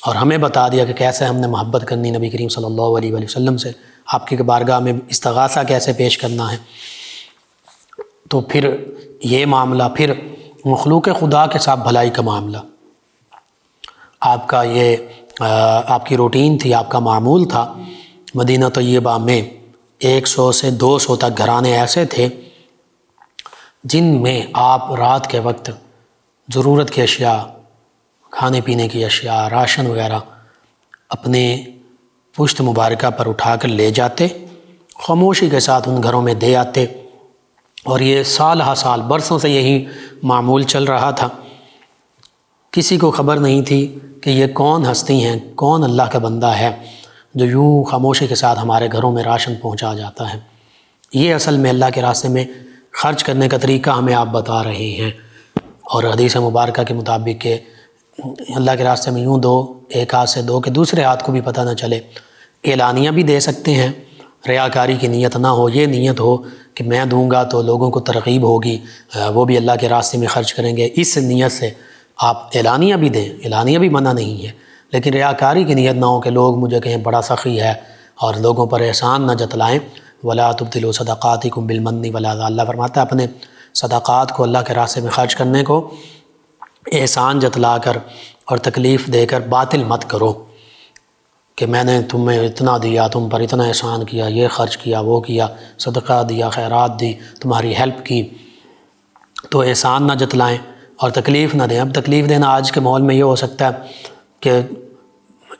اور ہمیں بتا دیا کہ کیسے ہم نے محبت کرنی نبی کریم صلی اللہ علیہ وسلم سے، آپ کی بارگاہ میں استغاثہ کیسے پیش کرنا ہے۔ تو پھر یہ معاملہ، پھر مخلوق خدا کے ساتھ بھلائی کا معاملہ، آپ کا یہ آپ کی روٹین تھی، آپ کا معمول تھا۔ مدینہ طیبہ میں 100 سے 200 تک گھرانے ایسے تھے جن میں آپ رات کے وقت ضرورت کی اشیاء، کھانے پینے کی اشیاء، راشن وغیرہ اپنے پشت مبارکہ پر اٹھا کر لے جاتے، خاموشی کے ساتھ ان گھروں میں دے آتے، اور یہ سال ہا سال برسوں سے یہی معمول چل رہا تھا۔ کسی کو خبر نہیں تھی کہ یہ کون ہستی ہیں، کون اللہ کا بندہ ہے جو یوں خاموشی کے ساتھ ہمارے گھروں میں راشن پہنچا جاتا ہے۔ یہ اصل میں اللہ کے راستے میں خرچ کرنے کا طریقہ ہمیں آپ بتا رہے ہیں، اور حدیث مبارکہ کے مطابق کہ اللہ کے راستے میں یوں دو، ایک ہاتھ سے دو کہ دوسرے ہاتھ کو بھی پتہ نہ چلے۔ اعلانیہ بھی دے سکتے ہیں، ریاکاری کی نیت نہ ہو، یہ نیت ہو کہ میں دوں گا تو لوگوں کو ترغیب ہوگی، وہ بھی اللہ کے راستے میں خرچ کریں گے، اس نیت سے آپ اعلانیہ بھی دیں، اعلانیہ بھی منع نہیں ہے، لیکن ریاکاری کی نیت نہ ہو کہ لوگ مجھے کہیں بڑا سخی ہے اور لوگوں پر احسان نہ جتلائیں۔ وَلَا تُبْطِلُوا صَدَقَاتِكُمْ بِالْمَنِّ وَالْأَذَىٰ، اللہ فرماتا ہے اپنے صدقات کو اللہ کے راستے میں خرچ کرنے کو احسان جتلا کر اور تکلیف دے کر باطل مت کرو، کہ میں نے تمہیں اتنا دیا، تم پر اتنا احسان کیا، یہ خرچ کیا، وہ کیا، صدقہ دیا، خیرات دی، تمہاری ہیلپ کی، تو احسان نہ جتلائیں اور تکلیف نہ دیں۔ اب تکلیف دینا آج کے ماحول میں یہ ہو سکتا ہے کہ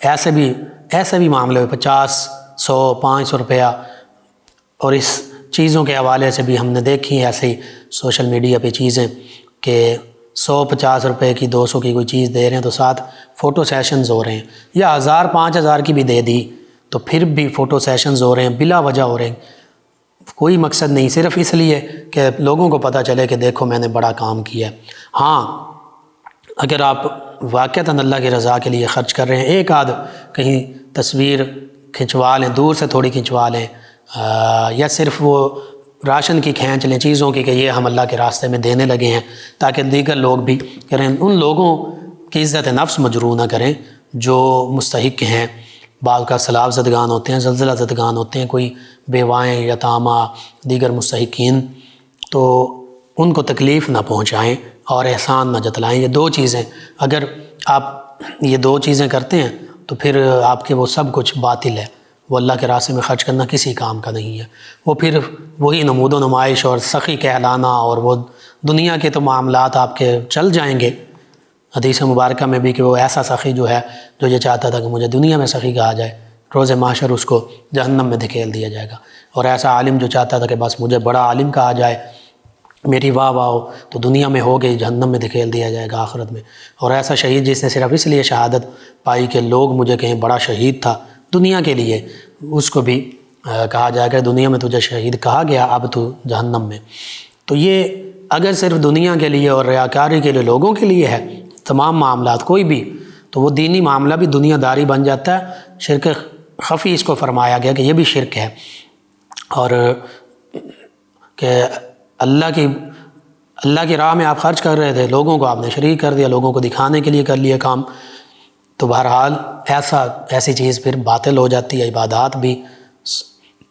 ایسے بھی معاملے ہوئے 50، 100، 500 روپیہ، اور اس چیزوں کے حوالے سے بھی ہم نے دیکھی ہیں ایسے ہی سوشل میڈیا پہ چیزیں کہ 150 روپے کی، 200 کی کوئی چیز دے رہے ہیں تو ساتھ فوٹو سیشنز ہو رہے ہیں، یا 1000، 5000 کی بھی دے دی تو پھر بھی فوٹو سیشنز ہو رہے ہیں، بلا وجہ ہو رہے ہیں، کوئی مقصد نہیں، صرف اس لیے کہ لوگوں کو پتہ چلے کہ دیکھو میں نے بڑا کام کیا ہے۔ ہاں، اگر آپ واقعتاً اللہ کی رضا کے لیے خرچ کر رہے ہیں، ایک آدھ کہیں تصویر کھنچوا لیں، دور سے تھوڑی کھنچوا لیں، یا صرف وہ راشن کی کھینچ لیں چیزوں کی کہ یہ ہم اللہ کے راستے میں دینے لگے ہیں، تاکہ دیگر لوگ بھی کریں۔ ان لوگوں کی عزت نفس مجروح نہ کریں جو مستحق ہیں۔ بعض کا سیلاب زدگان ہوتے ہیں، زلزلہ زدگان ہوتے ہیں، کوئی بیوائیں، یتامہ، دیگر مستحقین، تو ان کو تکلیف نہ پہنچائیں اور احسان نہ جتلائیں۔ یہ دو چیزیں اگر آپ یہ دو چیزیں کرتے ہیں تو پھر آپ کے وہ سب کچھ باطل ہے، وہ اللہ کے راستے میں خرچ کرنا کسی کام کا نہیں ہے۔ وہ پھر وہی نمود و نمائش اور سخی کہلانا اور وہ دنیا کے تو معاملات آپ کے چل جائیں گے۔ حدیث مبارکہ میں بھی کہ وہ ایسا سخی جو ہے جو یہ چاہتا تھا کہ مجھے دنیا میں سخی کہا جائے، روز محشر اس کو جہنم میں دھکیل دیا جائے گا، اور ایسا عالم جو چاہتا تھا کہ بس مجھے بڑا عالم کہا جائے، میری واہ واہ ہو، تو دنیا میں ہو گئی، جہنم میں دھکیل دیا جائے گا آخرت میں۔ اور ایسا شہید جس نے صرف اس لیے شہادت پائی کہ لوگ مجھے کہیں بڑا شہید تھا دنیا کے لیے، اس کو بھی کہا جائے گا دنیا میں تجھے شہید کہا گیا، اب تو جہنم میں۔ تو یہ اگر صرف دنیا کے لیے اور ریاکاری کے لیے لوگوں کے لیے ہے تمام معاملات کوئی بھی، تو وہ دینی معاملہ بھی دنیا داری بن جاتا ہے۔ شرک خفی اس کو فرمایا گیا کہ یہ بھی شرک ہے، اور کہ اللہ کی راہ میں آپ خرچ کر رہے تھے، لوگوں کو آپ نے شریک کر دیا، لوگوں کو دکھانے کے لیے کر لیا کام، تو بہرحال ایسی چیز پھر باطل ہو جاتی ہے، عبادات بھی،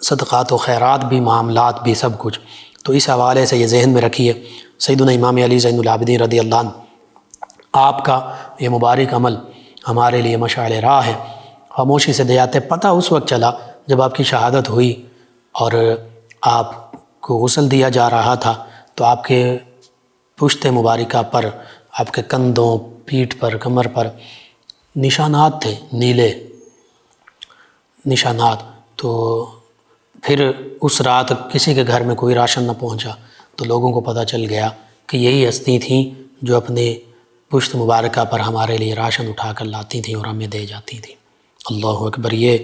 صدقات و خیرات بھی، معاملات بھی، سب کچھ۔ تو اس حوالے سے یہ ذہن میں رکھیے۔ سیدنا امام علی زین العابدین رضی اللہ عنہ، آپ کا یہ مبارک عمل ہمارے لیے مشعل راہ ہے۔ خاموشی سے دیاتے پتہ اس وقت چلا جب آپ کی شہادت ہوئی اور آپ کو غسل دیا جا رہا تھا، تو آپ کے پشت مبارکہ پر، آپ کے کندھوں، پیٹھ پر، کمر پر نشانات تھے، نیلے نشانات۔ تو پھر اس رات کسی کے گھر میں کوئی راشن نہ پہنچا، تو لوگوں کو پتہ چل گیا کہ یہی ہستی تھیں جو اپنے پشت مبارکہ پر ہمارے لیے راشن اٹھا کر لاتی تھیں اور ہمیں دے جاتی تھیں۔ اللہ اکبر۔ یہ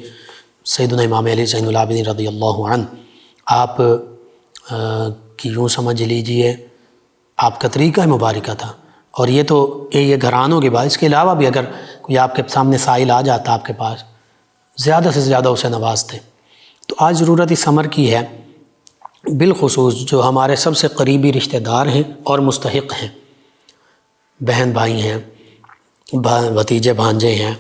سیدنا امام علی زین العابدین رضی اللہ عنہ، آپ کی یوں سمجھ لیجئے آپ کا طریقہ مبارکہ تھا، اور یہ تو یہ گھرانوں کے بعد، اس کے علاوہ بھی اگر کوئی آپ کے سامنے سائل آ جاتا آپ کے پاس، زیادہ سے زیادہ اسے نوازتے۔ تو آج ضرورت اس امر کی ہے، بالخصوص جو ہمارے سب سے قریبی رشتہ دار ہیں اور مستحق ہیں، بہن بھائی ہیں، بھتیجے بھانجے ہیں،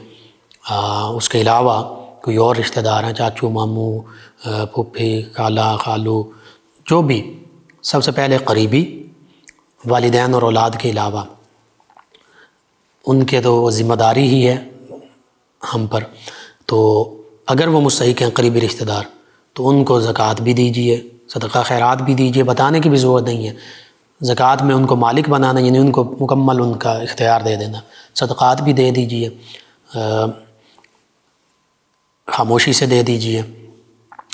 اس کے علاوہ کوئی اور رشتہ دار ہیں، چاچو، ماموں، پھوپھی، خالہ، خالو، جو بھی، سب سے پہلے قریبی، والدین اور اولاد کے علاوہ، ان کے تو ذمہ داری ہی ہے ہم پر۔ تو اگر وہ مستحق ہیں قریبی رشتہ دار، تو ان کو زکوٰۃ بھی دیجیے، صدقہ خیرات بھی دیجیے، بتانے کی بھی ضرورت نہیں ہے۔ زکوٰۃ میں ان کو مالک بنانا، یعنی ان کو مکمل ان کا اختیار دے دینا، صدقات بھی دے دیجیے، خاموشی سے دے دیجیے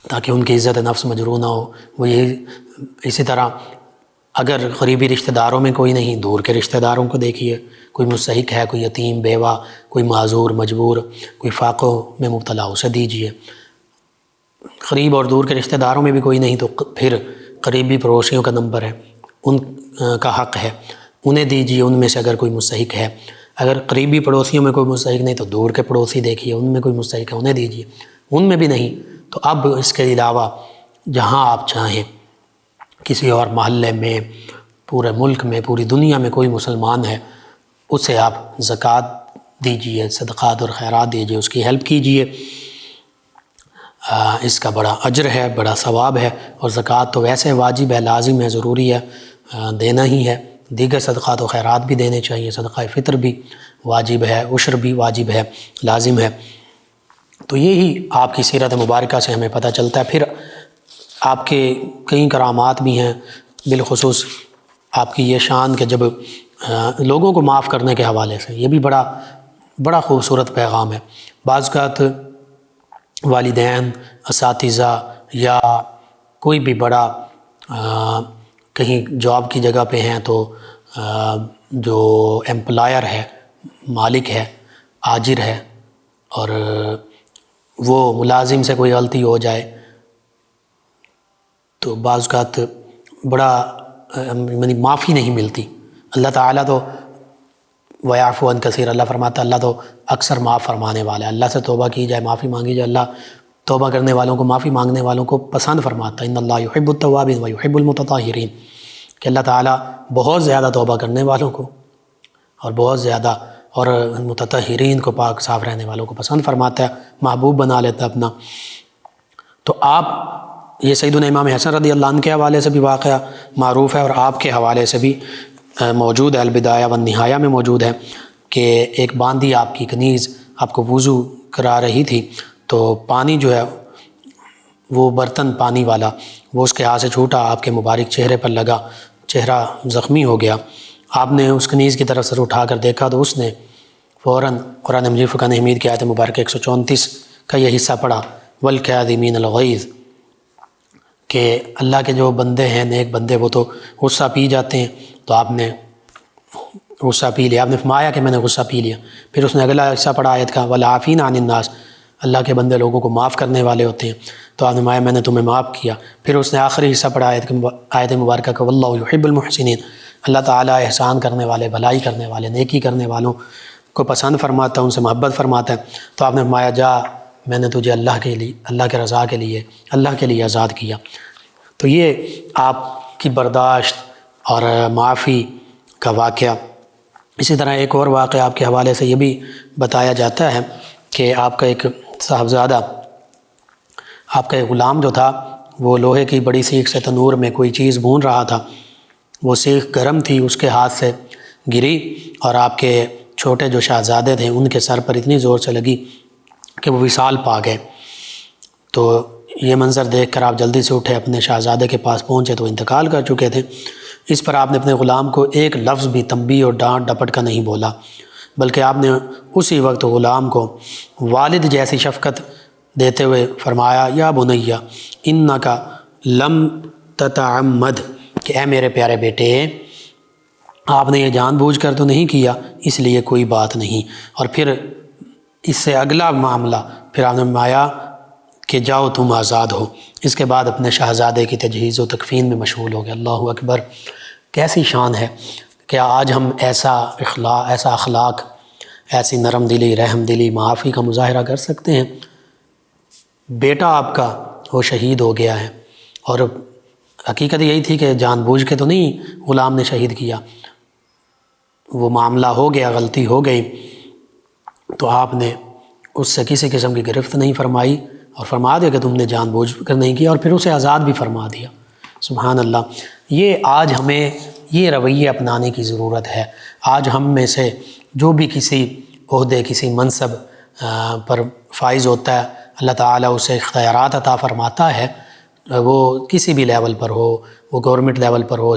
تاکہ ان کی عزت نفس مجروح نہ ہو۔ وہ یہی اسی طرح اگر قریبی رشتہ داروں میں کوئی نہیں، دور کے رشتہ داروں کو دیکھیے، کوئی مستحق ہے، کوئی یتیم، بیوہ، کوئی معذور، مجبور، کوئی فاقوں میں مبتلا، اسے دیجیے۔ قریب اور دور کے رشتہ داروں میں بھی کوئی نہیں تو پھر قریبی پڑوسیوں کا نمبر ہے، ان کا حق ہے، انہیں دیجیے۔ ان میں سے اگر کوئی مستحق ہے، اگر قریبی پڑوسیوں میں کوئی مستحق نہیں تو دور کے پڑوسی دیکھیے، ان میں کوئی مستحق ہے، انہیں دیجیے۔ ان میں بھی نہیں تو اب اس کے علاوہ جہاں آپ چاہیں، کسی اور محلے میں، پورے ملک میں، پوری دنیا میں کوئی مسلمان ہے، اسے آپ زکوٰۃ دیجیے، صدقات اور خیرات دیجیے، اس کی ہیلپ کیجیے۔ اس کا بڑا اجر ہے، بڑا ثواب ہے، اور زکوٰۃ تو ویسے واجب ہے، لازم ہے، ضروری ہے، دینا ہی ہے۔ دیگر صدقات و خیرات بھی دینے چاہیے، صدقہ فطر بھی واجب ہے، عشر بھی واجب ہے، لازم ہے۔ تو یہی آپ کی سیرت مبارکہ سے ہمیں پتہ چلتا ہے۔ پھر آپ کے کئی کرامات بھی ہیں، بالخصوص آپ کی یہ شان کہ جب لوگوں کو معاف کرنے کے حوالے سے، یہ بھی بڑا خوبصورت پیغام ہے۔ بعض اوقات والدین، اساتذہ یا کوئی بھی بڑا کہیں جاب کی جگہ پہ ہیں تو جو ایمپلائر ہے، مالک ہے، آجر ہے، اور وہ ملازم سے کوئی غلطی ہو جائے تو بعض اوقات بڑا معافی نہیں ملتی۔ اللہ تعالیٰ تو وَيَعْفُو عَنْ كَثِيرٍ، اللہ فرماتا ہے اللہ تو اکثر معاف فرمانے والا ہے۔ اللہ سے توبہ کی جائے، معافی مانگی جائے، اللہ توبہ کرنے والوں کو، معافی مانگنے والوں کو پسند فرماتا ہے۔ ان اللہ یحب التوابین و یحب المتطہرین، کہ اللہ تعالیٰ بہت زیادہ توبہ کرنے والوں کو اور بہت زیادہ اور متطہرین کو، پاک صاف رہنے والوں کو پسند فرماتا ہے، محبوب بنا لیتا ہے اپنا۔ تو آپ یہ سیدنا امام حسن رضی اللہ عنہ کے حوالے سے بھی واقعہ معروف ہے، اور آپ کے حوالے سے بھی موجود ہے، البدایہ والنہایہ میں موجود ہے، کہ ایک باندھی آپ کی کنیز آپ کو وضو کرا رہی تھی، تو پانی جو ہے وہ برتن پانی والا وہ اس کے ہاتھ سے چھوٹا، آپ کے مبارک چہرے پر لگا، چہرہ زخمی ہو گیا۔ آپ نے اس کنیز کی طرف سر اٹھا کر دیکھا تو اس نے فوراً قرآن مجید فرقان حمید کی آیت مبارکہ 134 کا یہ حصہ پڑھا، والکاظمین الغیظ، کہ اللہ کے جو بندے ہیں، نیک بندے، وہ تو غصہ پی جاتے ہیں، تو آپ نے غصہ پی لیا، آپ نے فرمایا کہ میں نے غصہ پی لیا۔ پھر اس نے اگلا حصہ پڑھا آیت کا، والعافین عن الناس، اللہ کے بندے لوگوں کو معاف کرنے والے ہوتے ہیں، تو آپ نے فرمایا میں نے تمہیں معاف کیا۔ پھر اس نے آخری حصہ پڑھا آیت مبارکہ کا، واللہ یحب المحسنین، اللہ تعالیٰ احسان کرنے والے، بھلائی کرنے والے، نیکی کرنے والوں کو پسند فرماتا ہے، ان سے محبت فرماتا ہے۔ تو آپ نے فرمایا جا، میں نے تجھے اللہ کے لیے، اللہ کے رضا کے لیے، اللہ کے لیے آزاد کیا۔ تو یہ آپ کی برداشت اور معافی کا واقعہ۔ اسی طرح ایک اور واقعہ آپ کے حوالے سے یہ بھی بتایا جاتا ہے کہ آپ کا ایک صاحبزادہ، آپ کا ایک غلام جو تھا، وہ لوہے کی بڑی سیخ سے تنور میں کوئی چیز بھون رہا تھا، وہ سیخ گرم تھی، اس کے ہاتھ سے گری اور آپ کے چھوٹے جو شہزادے تھے ان کے سر پر اتنی زور سے لگی کہ وہ وصال پا گئے۔ تو یہ منظر دیکھ کر آپ جلدی سے اٹھے، اپنے شہزادے کے پاس پہنچے تو انتقال کر چکے تھے۔ اس پر آپ نے اپنے غلام کو ایک لفظ بھی تنبیہ اور ڈانٹ ڈپٹ کا نہیں بولا، بلکہ آپ نے اسی وقت غلام کو والد جیسی شفقت دیتے ہوئے فرمایا، یا بنیا انک لم تتعمد، کہ اے میرے پیارے بیٹے، آپ نے یہ جان بوجھ کر تو نہیں کیا، اس لیے کوئی بات نہیں۔ اور پھر اس سے اگلا معاملہ پھر آپ نے فرمایا کہ جاؤ تم آزاد ہو۔ اس کے بعد اپنے شہزادے کی تجہیز و تکفین میں مشغول ہو گیا۔ اللہ اکبر، کیسی شان ہے کہ آج ہم ایسا اخلاق، ایسی نرم دلی، رحم دلی، معافی کا مظاہرہ کر سکتے ہیں۔ بیٹا آپ کا وہ شہید ہو گیا ہے، اور حقیقت یہی تھی کہ جان بوجھ کے تو نہیں غلام نے شہید کیا، وہ معاملہ ہو گیا، غلطی ہو گئی، تو آپ نے اس سے کسی قسم کی گرفت نہیں فرمائی اور فرما دیا کہ تم نے جان بوجھ کر نہیں کیا، اور پھر اسے آزاد بھی فرما دیا۔ سبحان اللہ، یہ آج ہمیں یہ رویے اپنانے کی ضرورت ہے۔ آج ہم میں سے جو بھی کسی عہدے، کسی منصب پر فائز ہوتا ہے، اللہ تعالیٰ اسے اختیارات عطا فرماتا ہے، وہ کسی بھی لیول پر ہو، وہ گورنمنٹ لیول پر ہو،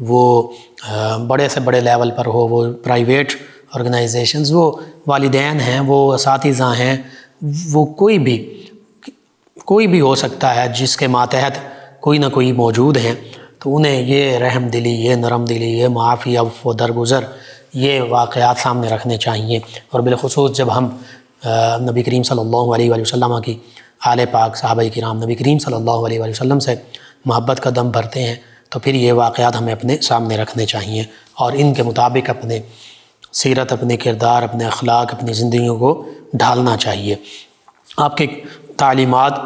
وہ بڑے سے بڑے لیول پر ہو، وہ پرائیویٹ آرگنائزیشنز، وہ والدین ہیں، وہ اساتذہ ہیں، وہ کوئی بھی ہو سکتا ہے جس کے ماتحت کوئی نہ کوئی موجود ہیں، تو انہیں یہ رحم دلی، یہ نرم دلی، یہ معافی، عفو و درگزر، یہ واقعات سامنے رکھنے چاہیے۔ اور بالخصوص جب ہم نبی کریم صلی اللہ علیہ وآلہ وسلم کی آل پاک، صحابہ کرام، نبی کریم صلی اللہ علیہ وآلہ وسلم سے محبت کا دم بھرتے ہیں، تو پھر یہ واقعات ہمیں اپنے سامنے رکھنے چاہیے اور ان کے مطابق اپنے سیرت، اپنے کردار، اپنے اخلاق، اپنی زندگیوں کو ڈھالنا چاہیے۔ آپ کے تعلیمات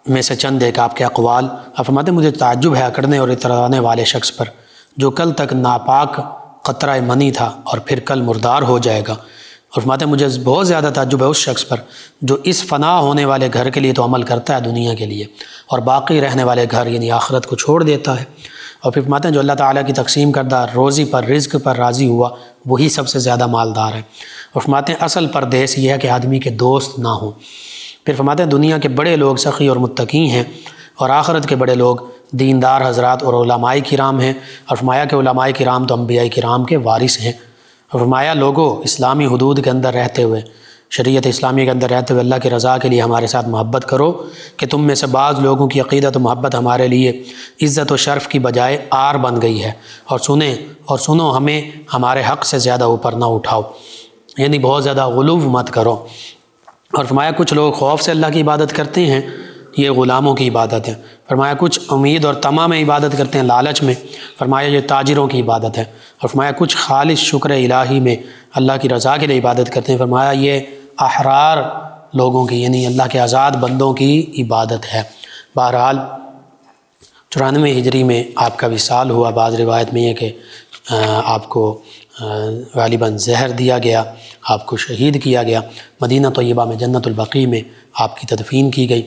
میں سے چند ایک آپ کے اقوال، آپ فرماتے ہیں مجھے تعجب ہے اکڑنے اور اترانے والے شخص پر جو کل تک ناپاک قطرہ منی تھا اور پھر کل مردار ہو جائے گا۔ اور فرماتے ہیں مجھے بہت زیادہ تعجب ہے اس شخص پر جو اس فنا ہونے والے گھر کے لیے تو عمل کرتا ہے دنیا کے لیے، اور باقی رہنے والے گھر یعنی آخرت کو چھوڑ دیتا ہے۔ اور پھر فرماتے ہیں جو اللہ تعالیٰ کی تقسیم کردہ روزی پر، رزق پر راضی ہوا، وہی سب سے زیادہ مالدار ہے۔ اور فرماتے ہیں اصل پردیس یہ ہے کہ آدمی کے دوست نہ ہوں۔ پھر فرماتے ہیں دنیا کے بڑے لوگ سخی اور متقی ہیں، اور آخرت کے بڑے لوگ دیندار حضرات اور علماء کرام ہیں۔ اور فرمایا کہ علماء کرام تو انبیاء کرام کے وارث ہیں۔ اور فرمایا لوگوں، اسلامی حدود کے اندر رہتے ہوئے، شریعت اسلامی کے اندر رہتے ہوئے اللہ کی رضا کے لیے ہمارے ساتھ محبت کرو، کہ تم میں سے بعض لوگوں کی عقیدت و محبت ہمارے لیے عزت و شرف کی بجائے آر بن گئی ہے، اور سنو ہمیں ہمارے حق سے زیادہ اوپر نہ اٹھاؤ، یعنی بہت زیادہ غلو مت کرو۔ اور فرمایا کچھ لوگ خوف سے اللہ کی عبادت کرتے ہیں، یہ غلاموں کی عبادت ہے۔ فرمایا کچھ امید اور طمع میں عبادت کرتے ہیں، لالچ میں، فرمایا یہ تاجروں کی عبادت ہے۔ اور فرمایا کچھ خالص شکر الہی میں اللہ کی رضا کے لیے عبادت کرتے ہیں، فرمایا یہ احرار لوگوں کی یعنی اللہ کے آزاد بندوں کی عبادت ہے۔ بہرحال 94 ہجری میں آپ کا وصال ہوا۔ بعض روایت میں یہ کہ آپ کو غالباً زہر دیا گیا، آپ کو شہید کیا گیا۔ مدینہ طیبہ میں جنت البقیع میں آپ کی تدفین کی گئی۔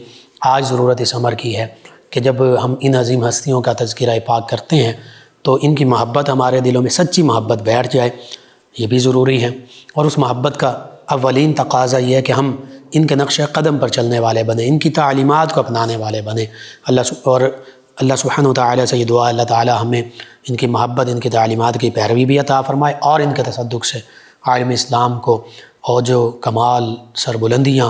آج ضرورت اس امر کی ہے کہ جب ہم ان عظیم ہستیوں کا تذکرہ پاک کرتے ہیں تو ان کی محبت ہمارے دلوں میں سچی محبت بیٹھ جائے، یہ بھی ضروری ہے۔ اور اس محبت کا اولین تقاضا یہ ہے کہ ہم ان کے نقش قدم پر چلنے والے بنیں، ان کی تعلیمات کو اپنانے والے بنیں۔ اللہ سبحانہ وتعالی سے یہ دعا اللہ تعالی ہمیں ان کی محبت، ان کی تعلیمات کی پیروی بھی عطا فرمائے، اور ان کے تصدق سے عالم اسلام کو اوج و کمال، سربلندیاں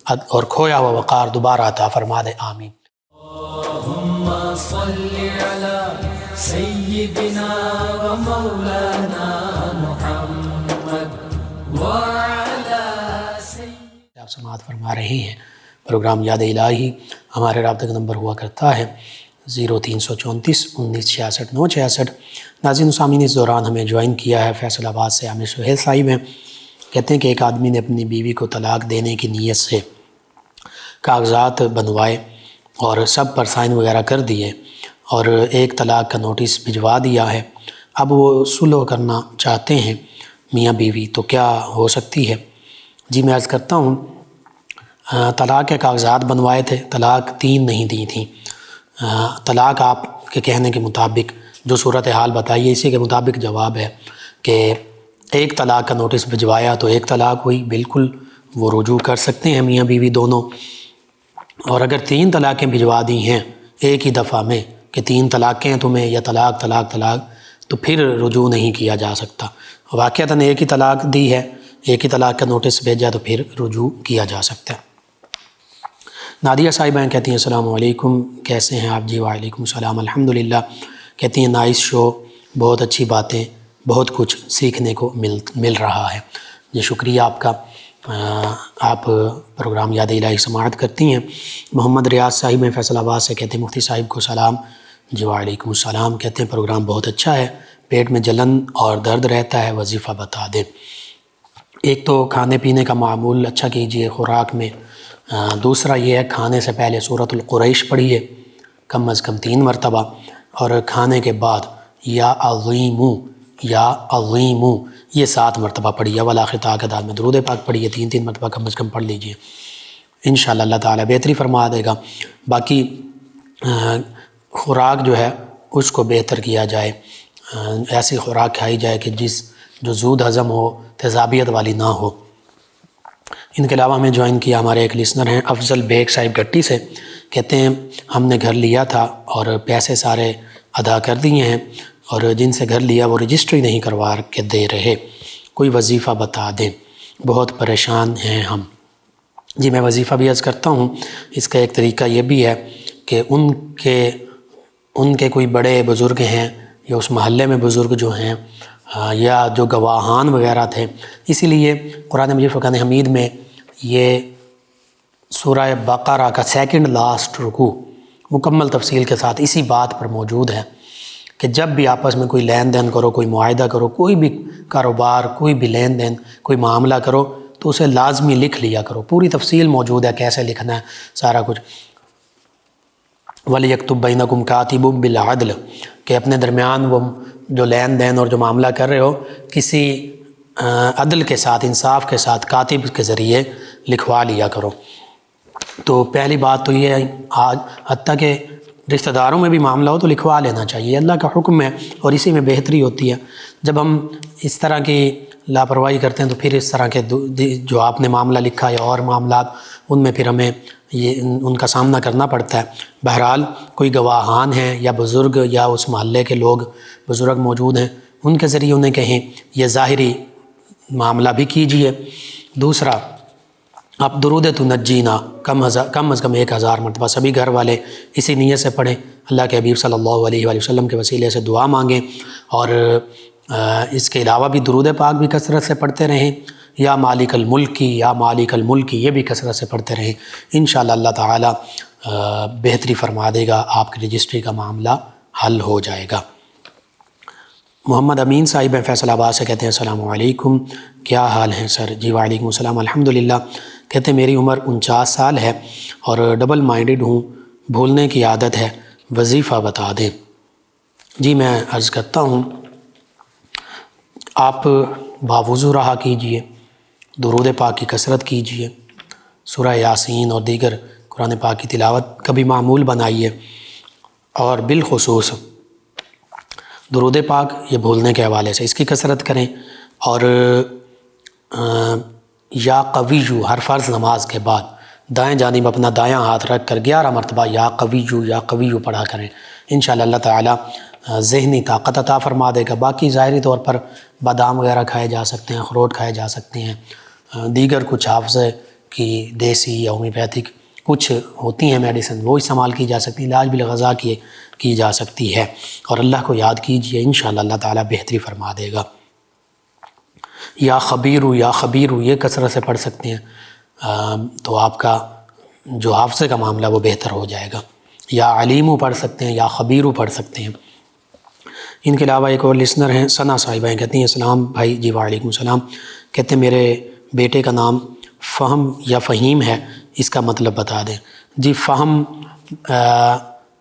اور کھویا ہوا وقار دوبارہ عطا فرما دے، آمین۔ اللہم صلی علی سیدنا و مولانا محمد وعلی سیدنا۔ آپ سماعت فرما رہے ہیں پروگرام یاد الہی۔ ہمارے رابطہ کا نمبر ہوا کرتا ہے 0334 1966 966۔ ناظرین و سامعین، اس دوران ہمیں جوائن کیا ہے فیصل آباد سے عامر سہیل صاحب ہیں۔ کہتے ہیں کہ ایک آدمی نے اپنی بیوی کو طلاق دینے کی نیت سے کاغذات بنوائے اور سب پر سائن وغیرہ کر دیے اور ایک طلاق کا نوٹس بھجوا دیا ہے۔ اب وہ صلح کرنا چاہتے ہیں میاں بیوی، تو کیا ہو سکتی ہے؟ جی میں عرض کرتا ہوں، طلاق کے کاغذات بنوائے تھے، طلاق 3 نہیں دی تھیں۔ طلاق آپ کے کہنے کے مطابق جو صورتحال بتائیے اسی کے مطابق جواب ہے کہ ایک طلاق کا نوٹس بھجوایا تو ایک طلاق ہوئی، بالکل وہ رجوع کر سکتے ہیں میاں بیوی دونوں۔ اور اگر 3 طلاقیں بھجوا دی ہیں ایک ہی دفعہ میں کہ 3 طلاقیں ہیں تمہیں، یا طلاق طلاق طلاق، تو پھر رجوع نہیں کیا جا سکتا۔ واقعتاً ایک ہی طلاق دی ہے، ایک ہی طلاق کا نوٹس بھیجا تو پھر رجوع کیا جا سکتا ہے۔ نادیہ صاحبہ کہتی ہیں السلام علیکم، کیسے ہیں آپ؟ جی وعلیکم السلام، الحمدللہ۔ کہتی ہیں نائس شو، بہت اچھی باتیں، بہت کچھ سیکھنے کو مل رہا ہے۔ جی شکریہ آپ کا، آپ پروگرام یاد الہی سماعت کرتی ہیں۔ محمد ریاض صاحب فیصل آباد سے کہتے ہیں مفتی صاحب کو سلام۔ جی وعلیکم السلام۔ کہتے ہیں پروگرام بہت اچھا ہے، پیٹ میں جلن اور درد رہتا ہے، وظیفہ بتا دیں۔ ایک تو کھانے پینے کا معمول اچھا کیجئے خوراک میں، دوسرا یہ ہے کھانے سے پہلے سورۃ القریش پڑھیے کم از کم 3 مرتبہ، اور کھانے کے بعد یا عظیمو یا عظیمو یہ 7 مرتبہ پڑھیے۔ اول آخر تا کے بعد میں درود پاک پڑھیے، 3 مرتبہ کم از کم پڑھ لیجئے، انشاءاللہ اللہ تعالیٰ بہتری فرما دے گا۔ باقی خوراک جو ہے اس کو بہتر کیا جائے، ایسی خوراک کھائی جائے کہ جو زود ہضم ہو، تیزابیت والی نہ ہو۔ ان کے علاوہ ہمیں جوائن کیا ہمارے ایک لسنر ہیں افضل بیگ صاحب گٹی سے، کہتے ہیں ہم نے گھر لیا تھا اور پیسے سارے ادا کر دیے ہیں، اور جن سے گھر لیا وہ رجسٹری نہیں کروا کے دے رہے، کوئی وظیفہ بتا دیں، بہت پریشان ہیں ہم۔ جی میں وظیفہ بھی عرض کرتا ہوں، اس کا ایک طریقہ یہ بھی ہے کہ ان کے کوئی بڑے بزرگ ہیں یا اس محلے میں بزرگ جو ہیں یا جو گواہان وغیرہ تھے، اسی لیے قرآن مجید فرقان حمید میں یہ سورہ بقرہ کا 2nd لاسٹ رکوع مکمل تفصیل کے ساتھ اسی بات پر موجود ہے کہ جب بھی آپس میں کوئی لین دین کرو، کوئی معاہدہ کرو، کوئی بھی کاروبار، کوئی بھی لین دین، کوئی معاملہ کرو تو اسے لازمی لکھ لیا کرو۔ پوری تفصیل موجود ہے کیسے لکھنا ہے سارا کچھ۔ وَلْيَكْتُبْ بَيْنَكُمْ كَاتِبٌ بِالْعَدْلِ کہ اپنے درمیان وہ جو لین دین اور جو معاملہ کر رہے ہو کسی عدل کے ساتھ، انصاف کے ساتھ کاتب کے ذریعے لکھوا لیا کرو۔ تو پہلی بات تو یہ ہے، آج حتیٰ کہ رشتہ داروں میں بھی معاملہ ہو تو لکھوا لینا چاہیے، اللہ کا حکم ہے اور اسی میں بہتری ہوتی ہے۔ جب ہم اس طرح کی لاپرواہی کرتے ہیں تو پھر اس طرح کے جو آپ نے معاملہ لکھا یا اور معاملات، ان میں پھر ہمیں ان کا سامنا کرنا پڑتا ہے۔ بہرحال کوئی گواہان ہیں یا بزرگ یا اس محلے کے لوگ بزرگ موجود ہیں، ان کے ذریعے انہیں کہیں، یہ ظاہری معاملہ بھی کیجئے۔ دوسرا، آپ درود تنجینا کم از کم 1000 مرتبہ سبھی گھر والے اسی نیت سے پڑھیں، اللہ کے حبیب صلی اللہ علیہ وآلہ وسلم کے وسیلے سے دعا مانگیں، اور اس کے علاوہ بھی درود پاک بھی کثرت سے پڑھتے رہیں، یا مالک الملکی یا مالک الملکی یہ بھی کثرت سے پڑھتے رہیں، انشاءاللہ اللہ تعالی بہتری فرما دے گا، آپ کی رجسٹری کا معاملہ حل ہو جائے گا۔ محمد امین صاحب فیصل آباد سے کہتے ہیں السلام علیکم، کیا حال ہیں سر؟ جی وعلیکم السلام، الحمدللہ۔ کہتے ہیں میری عمر 49 سال ہے اور ڈبل مائنڈڈ ہوں، بھولنے کی عادت ہے، وظیفہ بتا دیں۔ جی میں عرض کرتا ہوں، آپ باوضو رہا کیجئے، درود پاک کی کثرت کیجئے، سورہ یاسین اور دیگر قرآن پاک کی تلاوت کبھی معمول بنائیے، اور بالخصوص درود پاک یہ بھولنے کے حوالے سے اس کی کثرت کریں، اور یا قویو ہر فرض نماز کے بعد دائیں جانب اپنا دایاں ہاتھ رکھ کر 11 مرتبہ یا قویو پڑھا کریں۔ انشاءاللہ اللہ تعالیٰ ذہنی طاقت عطا فرما دے گا۔ باقی ظاہری طور پر بادام وغیرہ کھائے جا سکتے ہیں، اخروٹ کھائے جا سکتے ہیں، دیگر کچھ حافظے کی دیسی یا ہومیوپیتھک کچھ ہوتی ہیں میڈیسن، وہ استعمال کی جا سکتی ہیں، علاج بالغذا کی جا سکتی ہے، اور اللہ کو یاد کیجئے، انشاءاللہ اللہ تعالیٰ بہتری فرما دے گا۔ یا خبیرو یہ کثرت سے پڑھ سکتے ہیں تو آپ کا جو حافظے کا معاملہ وہ بہتر ہو جائے گا۔ یا علیمو پڑھ سکتے ہیں، یا خبیرو پڑھ سکتے ہیں۔ ان کے علاوہ ایک اور لسنر ہیں ثنا صاحبہ، کہتی ہیں السلام بھائی۔ جی وعلیکم السلام۔ کہتے ہیں میرے بیٹے کا نام فہم یا فہیم ہے، اس کا مطلب بتا دیں۔ جی فہم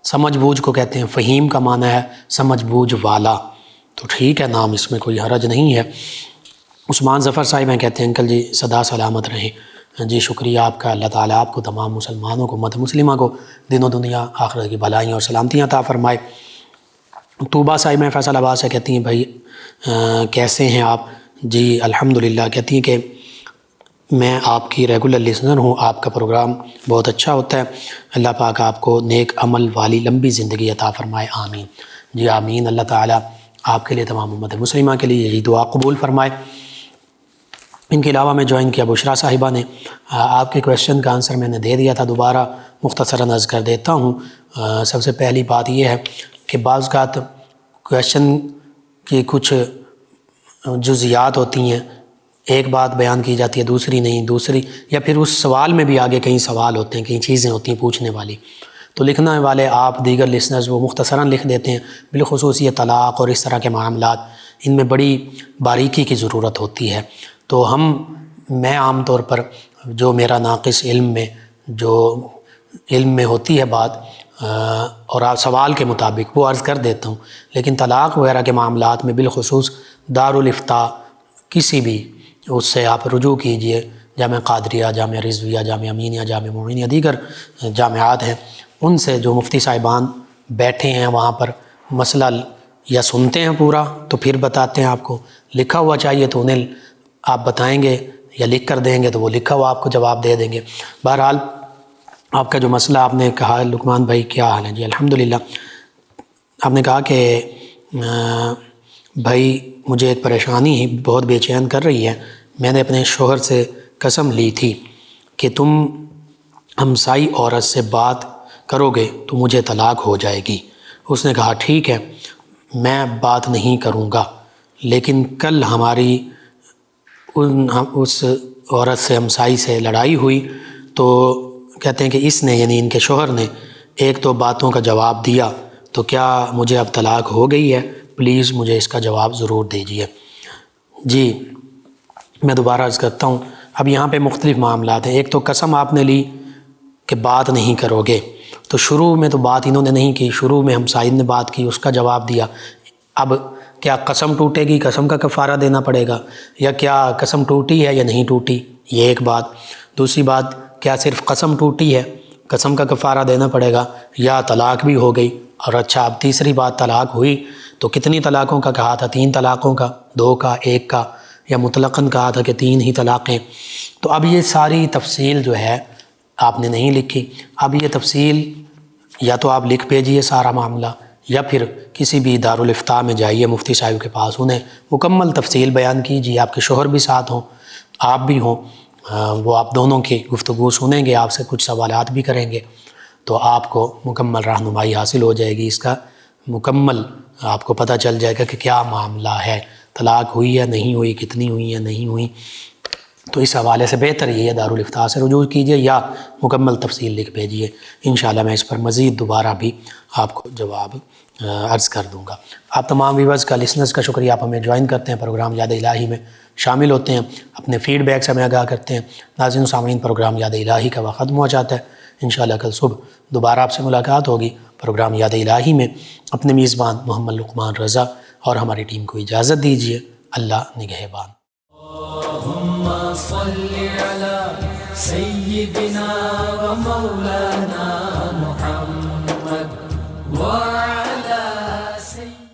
سمجھ بوجھ کو کہتے ہیں، فہیم کا معنی ہے سمجھ بوجھ والا، تو ٹھیک ہے، نام اس میں کوئی حرج نہیں ہے۔ عثمان ظفر صاحب ہیں، کہتے ہیں انکل جی صدا سلامت رہیں۔ جی شکریہ آپ کا، اللہ تعالیٰ آپ کو تمام مسلمانوں کو، امت مسلمہ کو دین و دنیا آخرت کی بھلائیاں اور سلامتیاں عطا فرمائے۔ طوبہ صاحب ہیں فیصل آباد سے، کہتی ہیں بھائی کیسے ہیں آپ؟ جی الحمدللہ۔ کہتی ہیں کہ میں آپ کی ریگولر لسنر ہوں، آپ کا پروگرام بہت اچھا ہوتا ہے، اللہ پاک آپ کو نیک عمل والی لمبی زندگی عطا فرمائے، آمین۔ جی آمین، اللہ تعالیٰ آپ کے لیے، تمام امت مسلمہ کے لیے یہی دعا قبول فرمائے۔ ان کے علاوہ میں جوائن کیا بشرا صاحبہ نے، آپ کے کویشچن کا آنسر میں نے دے دیا تھا، دوبارہ مختصراً عرض کر دیتا ہوں۔ سب سے پہلی بات یہ ہے کہ بعض اوقات کویشچن کی کچھ جزیات ہوتی ہیں، ایک بات بیان کی جاتی ہے دوسری نہیں، دوسری یا پھر اس سوال میں بھی آگے کئی سوال ہوتے ہیں، کئی چیزیں ہوتی ہیں پوچھنے والی، تو لکھنے والے آپ دیگر لسنرز وہ مختصراً لکھ دیتے ہیں۔ بالخصوص یہ طلاق اور اس طرح کے معاملات، ان میں بڑی باریکی کی ضرورت ہوتی ہے، تو میں عام طور پر جو میرا ناقص علم میں ہوتی ہے بات اور آپ سوال کے مطابق وہ عرض کر دیتا ہوں، لیکن طلاق وغیرہ کے معاملات میں بالخصوص دارالافتاء کسی بھی اس سے آپ رجوع کیجئے، جامعہ قادریہ، جامعہ رضویہ، جامعہ امینیہ، جامعہ معینیہ، دیگر جامعات ہیں، ان سے جو مفتی صاحبان بیٹھے ہیں وہاں پر مسئلہ یا سنتے ہیں پورا تو پھر بتاتے ہیں آپ کو، لکھا ہوا چاہیے تو انہیں آپ بتائیں گے یا لکھ کر دیں گے تو وہ لکھا ہوا آپ کو جواب دے دیں گے۔ بہرحال آپ کا جو مسئلہ آپ نے کہا، لقمان بھائی کیا حال ہے؟ جی الحمدللہ۔ آپ نے کہا کہ بھائی مجھے ایک پریشانی ہی بہت بے چین کر رہی ہے، میں نے اپنے شوہر سے قسم لی تھی کہ تم ہمسائی عورت سے بات کرو گے تو مجھے طلاق ہو جائے گی۔ اس نے کہا ٹھیک ہے میں بات نہیں کروں گا، لیکن کل ہماری اس عورت سے، ہمسائی سے لڑائی ہوئی، تو کہتے ہیں کہ اس نے یعنی ان کے شوہر نے ایک دو باتوں کا جواب دیا، تو کیا مجھے اب طلاق ہو گئی ہے؟ پلیز مجھے اس کا جواب ضرور دیجیے۔ جی میں دوبارہ عرض کرتا ہوں، اب یہاں پہ مختلف معاملات ہیں۔ ایک تو قسم آپ نے لی کہ بات نہیں کرو گے، تو شروع میں تو بات انہوں نے نہیں کی، شروع میں ہمسائی نے بات کی، اس کا جواب دیا۔ اب کیا قسم ٹوٹے گی، قسم کا کفارہ دینا پڑے گا، یا کیا قسم ٹوٹی ہے یا نہیں ٹوٹی، یہ ایک بات۔ دوسری بات، کیا صرف قسم ٹوٹی ہے، قسم کا کفارہ دینا پڑے گا، یا طلاق بھی ہو گئی؟ اور اچھا اب تیسری بات، طلاق ہوئی تو کتنی طلاقوں کا کہا تھا؟ 3 طلاقوں کا، 2 کا، 1 کا، یا مطلقاً کہا تھا کہ 3 ہی طلاقیں؟ تو اب یہ ساری تفصیل جو ہے آپ نے نہیں لکھی، اب یہ تفصیل یا تو آپ لکھ بھیجیے سارا معاملہ، یا پھر کسی بھی دارالافتاء میں جائیے مفتی صاحب کے پاس، انہیں مکمل تفصیل بیان کیجیے، آپ کے شوہر بھی ساتھ ہوں، آپ بھی ہوں، وہ آپ دونوں کی گفتگو سنیں گے، آپ سے کچھ سوالات بھی کریں گے، تو آپ کو مکمل رہنمائی حاصل ہو جائے گی، اس کا مکمل آپ کو پتہ چل جائے گا کہ کیا معاملہ ہے، طلاق ہوئی یا نہیں ہوئی، کتنی ہوئی یا نہیں ہوئی۔ تو اس حوالے سے بہتر یہ ہے دارالفتاح سے رجوع کیجیے یا مکمل تفصیل لکھ بھیجیے، انشاءاللہ میں اس پر مزید دوبارہ بھی آپ کو جواب عرض کر دوں گا۔ آپ تمام ویورز کا، لسنرز کا شکریہ، آپ ہمیں جوائن کرتے ہیں، پروگرام یاد الہی میں شامل ہوتے ہیں، اپنے فیڈ بیک سے ہمیں آگاہ کرتے ہیں۔ ناظرین و سامعین، پروگرام یاد الہی کا وقت ختم ہو جاتا ہے، انشاءاللہ کل صبح دوبارہ آپ سے ملاقات ہوگی پروگرام یاد الہی میں۔ اپنے میزبان محمد لقمان رضا اور ہماری ٹیم کو اجازت دیجیے، اللہ نگہبان۔ اللهم صل على سيدنا ومولانا محمد وعلى سيدنا